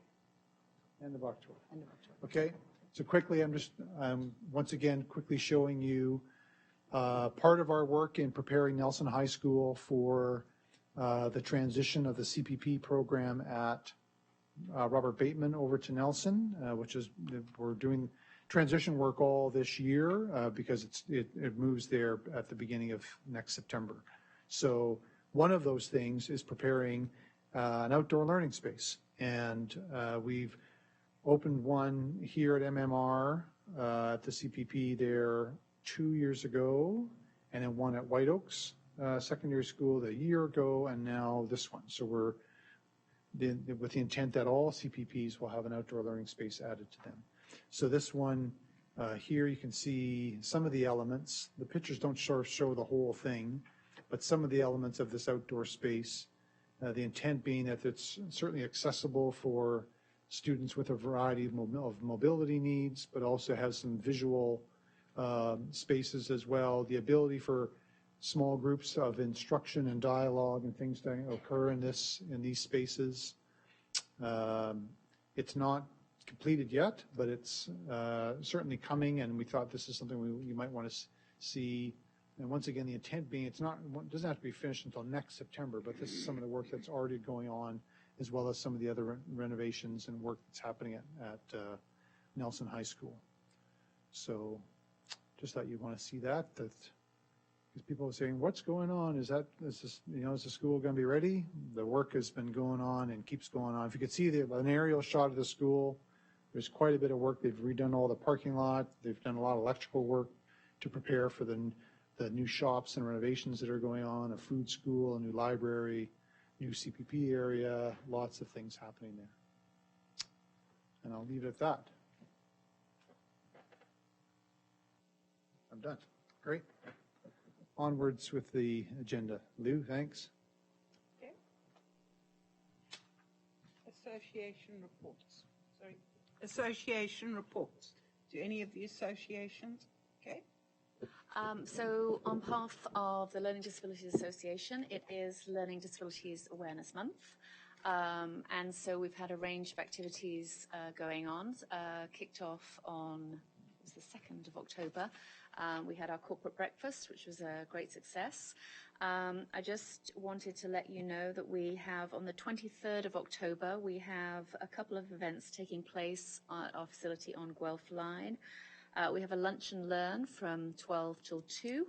End of October. Okay. So quickly, I'm just once again quickly showing you part of our work in preparing Nelson High School for the transition of the CPP program at Robert Bateman over to Nelson, which is we're doing transition work all this year because it moves there at the beginning of next September. So one of those things is preparing an outdoor learning space, and we've opened one here at MMR at the CPP there 2 years ago, and then one at White Oaks Secondary School a year ago, and now this one. So we're with the intent that all CPPs will have an outdoor learning space added to them. So this one here, you can see some of the elements. The pictures don't show the whole thing, but some of the elements of this outdoor space, the intent being that it's certainly accessible for students with a variety of mobility needs, but also has some visual spaces as well. The ability for small groups of instruction and dialogue and things to occur in these spaces. It's not completed yet, but it's certainly coming, and we thought this is something you might want to see And once again, the intent being it doesn't have to be finished until next September, but this is some of the work that's already going on, as well as some of the other renovations and work that's happening at Nelson High School. So just thought you'd want to see that because people are saying, what's going on? Is the school going to be ready? The work has been going on and keeps going on. If you could see an aerial shot of the school, there's quite a bit of work. They've redone all the parking lot. They've done a lot of electrical work to prepare for the new shops and renovations that are going on, a food school, a new library, new CPP area, lots of things happening there. And I'll leave it at that. I'm done. Great. Onwards with the agenda. Lou, thanks. Okay. Association reports. Sorry. Association reports. Do any of the associations? Okay. So on behalf of the Learning Disabilities Association, it is Learning Disabilities Awareness Month. And so we've had a range of activities going on, kicked off on the 2nd of October. We had our corporate breakfast, which was a great success. I just wanted to let you know that we have, on the 23rd of October, we have a couple of events taking place at our facility on Guelph Line. We have a lunch and learn from 12 till 2,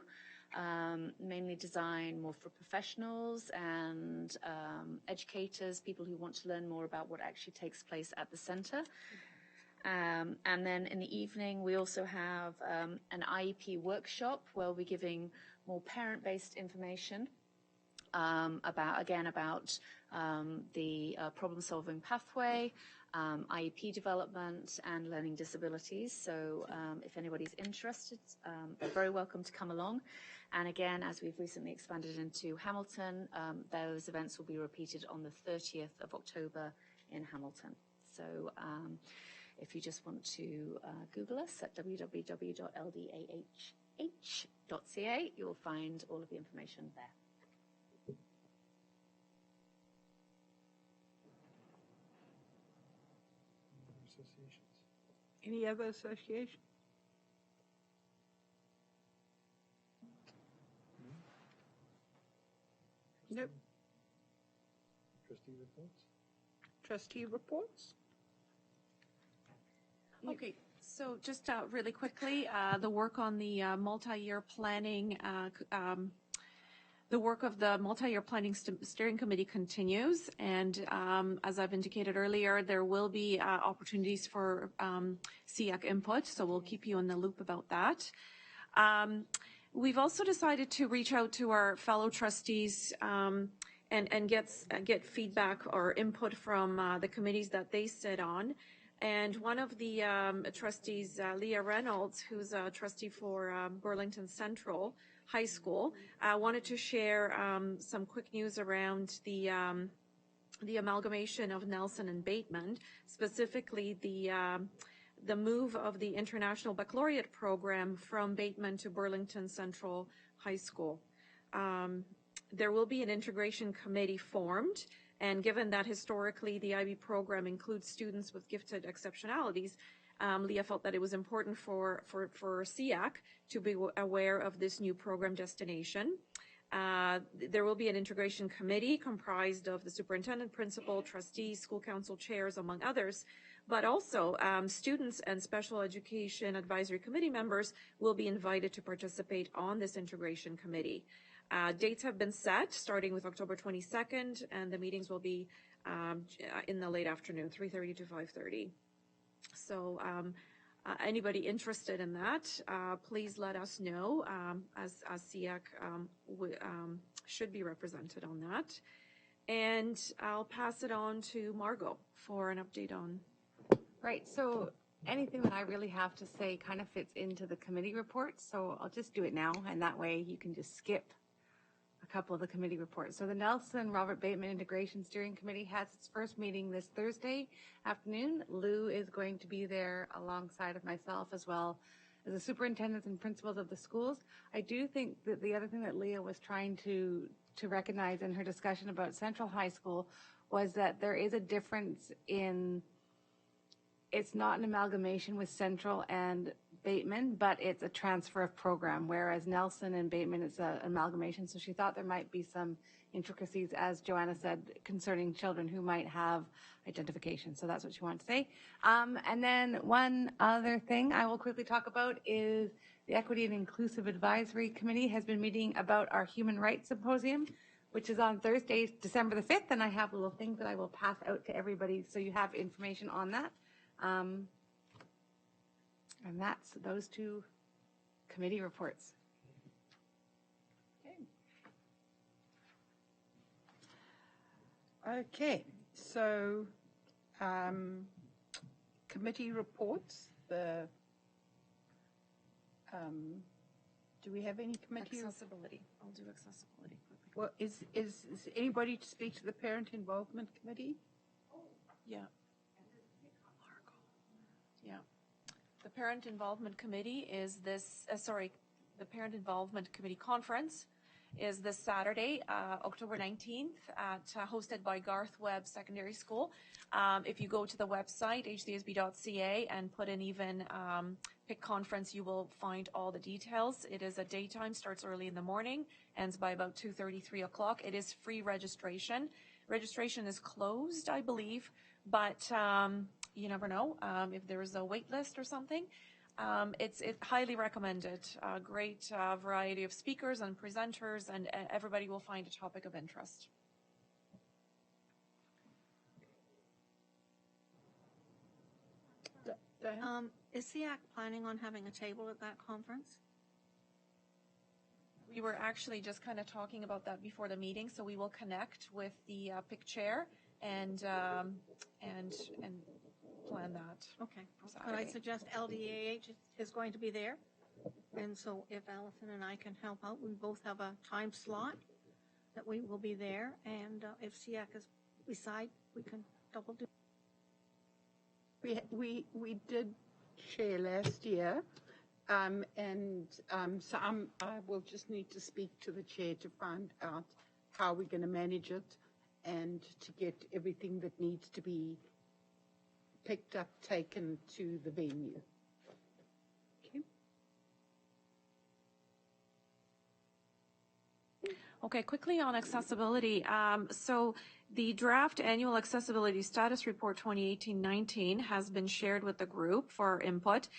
mainly designed more for professionals and educators, people who want to learn more about what actually takes place at the centre. And then in the evening, we also have an IEP workshop where we'll be giving more parent-based information about the problem-solving pathway, IEP development, and learning disabilities. So if anybody's interested, they're very welcome to come along. And again, as we've recently expanded into Hamilton, those events will be repeated on the 30th of October in Hamilton. So if you just want to Google us at www.ldah.ca, you'll find all of the information there. Any other association? Nope. Trustee reports? Trustee reports? Okay, so just really quickly, the work on the multi-year planning, the work of the multi-year planning steering committee continues, and as I've indicated earlier, there will be opportunities for SEAC input, so we'll keep you in the loop about that. We've also decided to reach out to our fellow trustees and get feedback or input from the committees that they sit on. And one of the trustees, Leah Reynolds, who's a trustee for Burlington Central High School, wanted to share some quick news around the amalgamation of Nelson and Bateman, specifically the move of the International Baccalaureate program from Bateman to Burlington Central High School. There will be an integration committee formed. And given that historically the IB program includes students with gifted exceptionalities, Leah felt that it was important for SEAC to be aware of this new program destination. There will be an integration committee comprised of the superintendent, principal, trustees, school council chairs, among others, but also students and special education advisory committee members will be invited to participate on this integration committee. Dates have been set, starting with October 22nd, and the meetings will be in the late afternoon, 3:30 to 5:30. So anybody interested in that, please let us know, as SEAC should be represented on that. And I'll pass it on to Margot for an update on. Right, so anything that I really have to say kind of fits into the committee report, so I'll just do it now, and that way you can just skip a couple of the committee reports. So the Nelson Robert Bateman Integration Steering Committee has its first meeting this Thursday afternoon. Lou is going to be there alongside of myself, as well as the superintendents and principals of the schools. I do think that the other thing that Leah was trying to recognize in her discussion about Central High School was that there is a difference in, it's not an amalgamation with Central and Bateman, but it's a transfer of program, whereas Nelson and Bateman is an amalgamation. So she thought there might be some intricacies, as Joanna said, concerning children who might have identification. So that's what she wanted to say. And then one other thing I will quickly talk about is the Equity and Inclusive Advisory Committee has been meeting about our Human Rights Symposium, which is on Thursday, December the 5th, and I have little things that I will pass out to everybody so you have information on that. And that's those two committee reports. Okay, so committee reports. Do we have any committee? Accessibility. I'll do accessibility quickly. Well, is anybody to speak to the Parent Involvement Committee? Yeah. Yeah. The Parent Involvement Committee is this, the Parent Involvement Committee Conference is this Saturday, October 19th, hosted by Garth Webb Secondary School. If you go to the website, hcsb.ca, and put in even pick conference, you will find all the details. It is a daytime, starts early in the morning, ends by about 2:30, 3 o'clock. It is free registration. Registration is closed, I believe, but you never know if there is a wait list or something. It's highly recommended. A great variety of speakers and presenters, and everybody will find a topic of interest. Is SEAC planning on having a table at that conference? We were actually just kind of talking about that before the meeting, so we will connect with the PIC chair and plan that. Okay. But I suggest LDAH is going to be there. And so if Allison and I can help out, we both have a time slot that we will be there. And if SEAC is beside, we can double do. We did share last year. So I will just need to speak to the chair to find out how we're going to manage it and to get everything that needs to be picked up, taken to the venue. Okay. Okay, quickly on accessibility. So the draft annual accessibility status report 2018-19 has been shared with the group for input.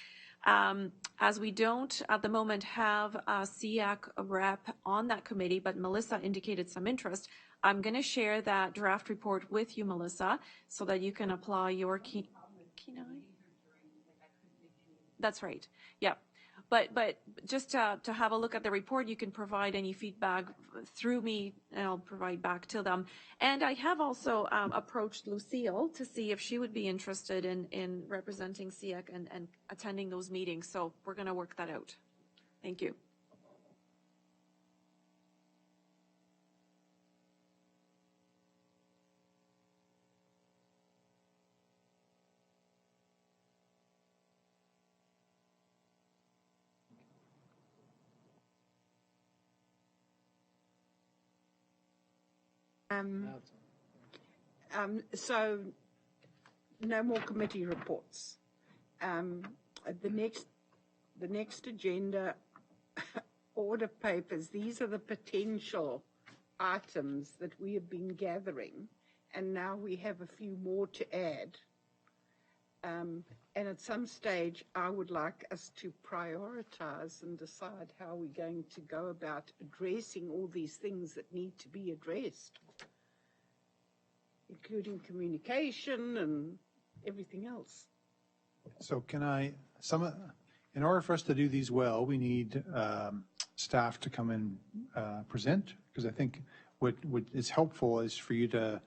As we don't at the moment have a SEAC rep on that committee, but Melissa indicated some interest, I'm going to share that draft report with you, Melissa, so that you can apply your Kenai. That's right. Yeah. But just to have a look at the report, you can provide any feedback through me, and I'll provide back to them. And I have also approached Lucille to see if she would be interested in representing SEAC and attending those meetings. So we're going to work that out. Thank you. So no more committee reports. The next agenda order papers, these are the potential items that we have been gathering, and now we have a few more to add. And at some stage, I would like us to prioritize and decide how we're going to go about addressing all these things that need to be addressed, including communication and everything else. So in order for us to do these well, we need staff to come and present, because I think what is helpful is for you to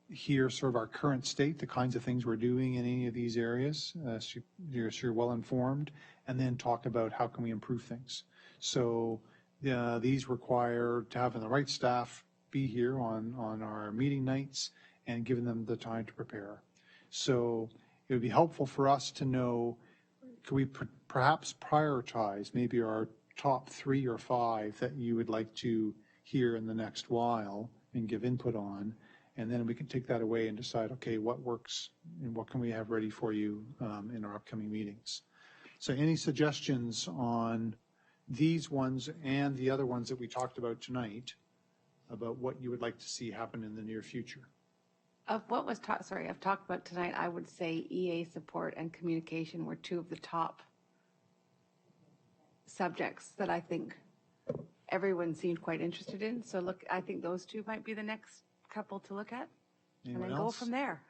hear sort of our current state, the kinds of things we're doing in any of these areas, so you're well informed, and then talk about how can we improve things. So these require to have the right staff be here on our meeting nights and giving them the time to prepare. So it would be helpful for us to know, could we perhaps prioritize maybe our top 3 or 5 that you would like to hear in the next while and give input on, and then we can take that away and decide, okay, what works and what can we have ready for you in our upcoming meetings. So any suggestions on these ones and the other ones that we talked about tonight about what you would like to see happen in the near future? Of what was talked about tonight, I would say EA support and communication were two of the top subjects that I think everyone seemed quite interested in. So look, I think those two might be the next couple to look at. Anyone and then else? go from there.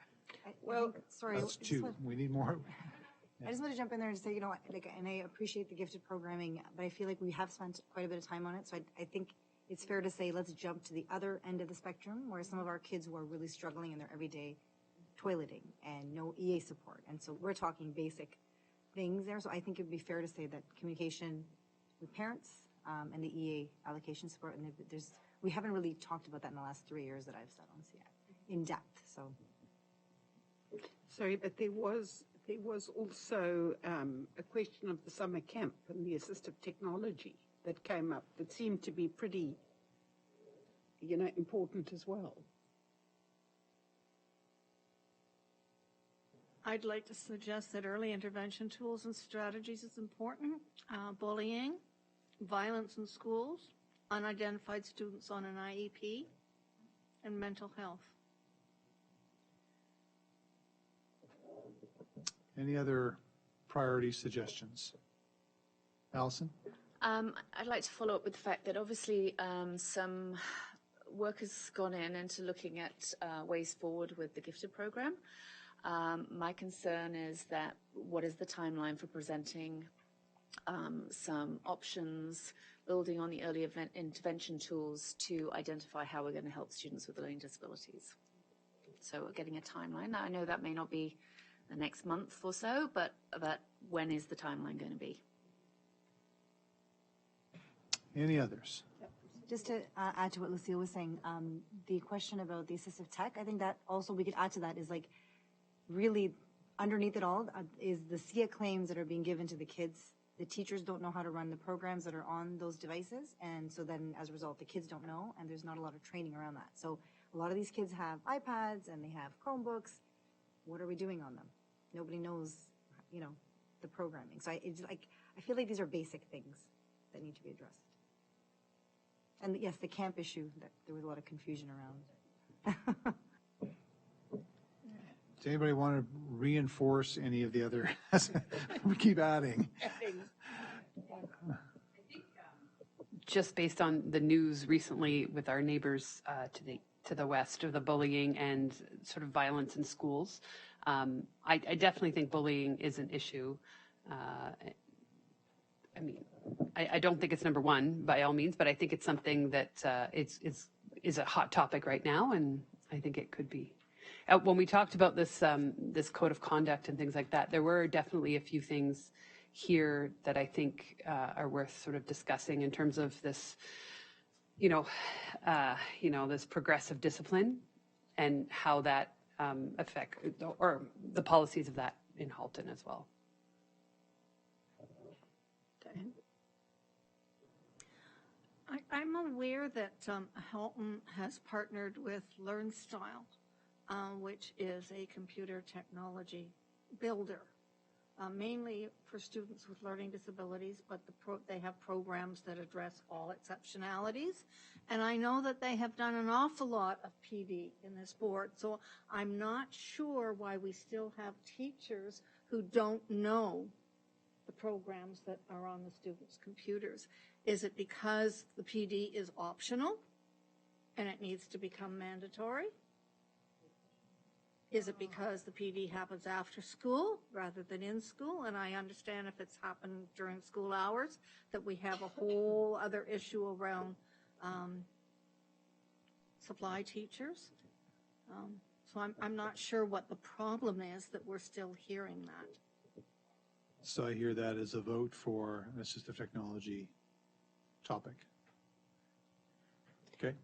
Well, sorry. That's two. We need more. I just want to jump in there and say, you know, like, and I appreciate the gifted programming, but I feel like we have spent quite a bit of time on it. So I think it's fair to say, let's jump to the other end of the spectrum where some of our kids who are really struggling in their everyday toileting and no EA support. And so we're talking basic things there. So I think it'd be fair to say that communication with parents and the EA allocation support, and we haven't really talked about that in the last 3 years that I've sat on CI in depth. So. Sorry, but there was also a question of the summer camp and the assistive technology that came up that seemed to be pretty, important as well. I'd like to suggest that early intervention tools and strategies is important. Bullying, violence in schools, unidentified students on an IEP, and mental health. Any other priority suggestions? Allison? I'd like to follow up with the fact that obviously some work has gone into looking at ways forward with the gifted program. My concern is that what is the timeline for presenting some options, building on the early intervention tools to identify how we're going to help students with learning disabilities. So getting a timeline. Now, I know that may not be the next month or so, but when is the timeline going to be? Any others? Just to add to what Lucille was saying, the question about the assistive tech, I think that also we could add to that is like really underneath it all is the SIA claims that are being given to the kids. The teachers don't know how to run the programs that are on those devices. And so then as a result, the kids don't know, and there's not a lot of training around that. So a lot of these kids have iPads and they have Chromebooks. What are we doing on them? Nobody knows, the programming. So I feel like these are basic things that need to be addressed. And yes, the camp issue, that there was a lot of confusion around. Does anybody want to reinforce any of the other? We keep adding. Just based on the news recently with our neighbors to the west of the bullying and sort of violence in schools, I definitely think bullying is an issue. I don't think it's number one by all means, but I think it's something that is a hot topic right now, and I think it could be. When we talked about this code of conduct and things like that, there were definitely a few things here that I think are worth sort of discussing in terms of this, this progressive discipline and how that affect or the policies of that in Halton as well. I'm aware that Halton has partnered with LearnStyle, which is a computer technology builder, mainly for students with learning disabilities, but they have programs that address all exceptionalities. And I know that they have done an awful lot of PD in this board, so I'm not sure why we still have teachers who don't know the programs that are on the students' computers. Is it because the PD is optional and it needs to become mandatory? Is it because the PD happens after school rather than in school? And I understand if it's happened during school hours that we have a whole other issue around supply teachers. So I'm not sure what the problem is that we're still hearing that. So I hear that as a vote for an assistive technology topic. Okay.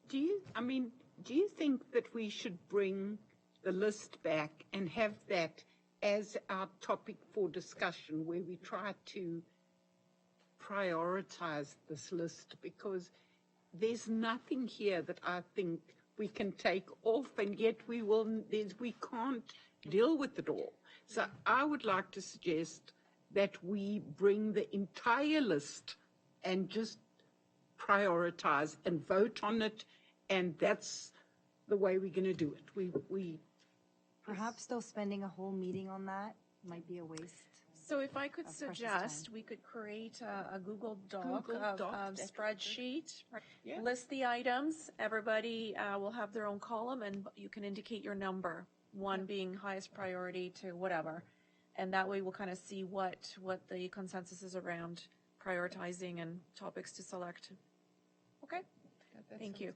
Do you think that we should bring the list back and have that as our topic for discussion, where we try to prioritize this list? Because there's nothing here that I think we can take off, and yet we can't deal with it all. So I would like to suggest that we bring the entire list and just prioritize and vote on it, and that's the way we're going to do it. We Perhaps though spending a whole meeting on that might be a waste. So if I could Of precious suggest, time. we could create a Google Google Doc, spreadsheet, Yeah. list the items, everybody will have their own column, and you can indicate your number, one being highest priority to whatever. And that way we'll kind of see what the consensus is around prioritizing and topics to select. Okay? Thank you.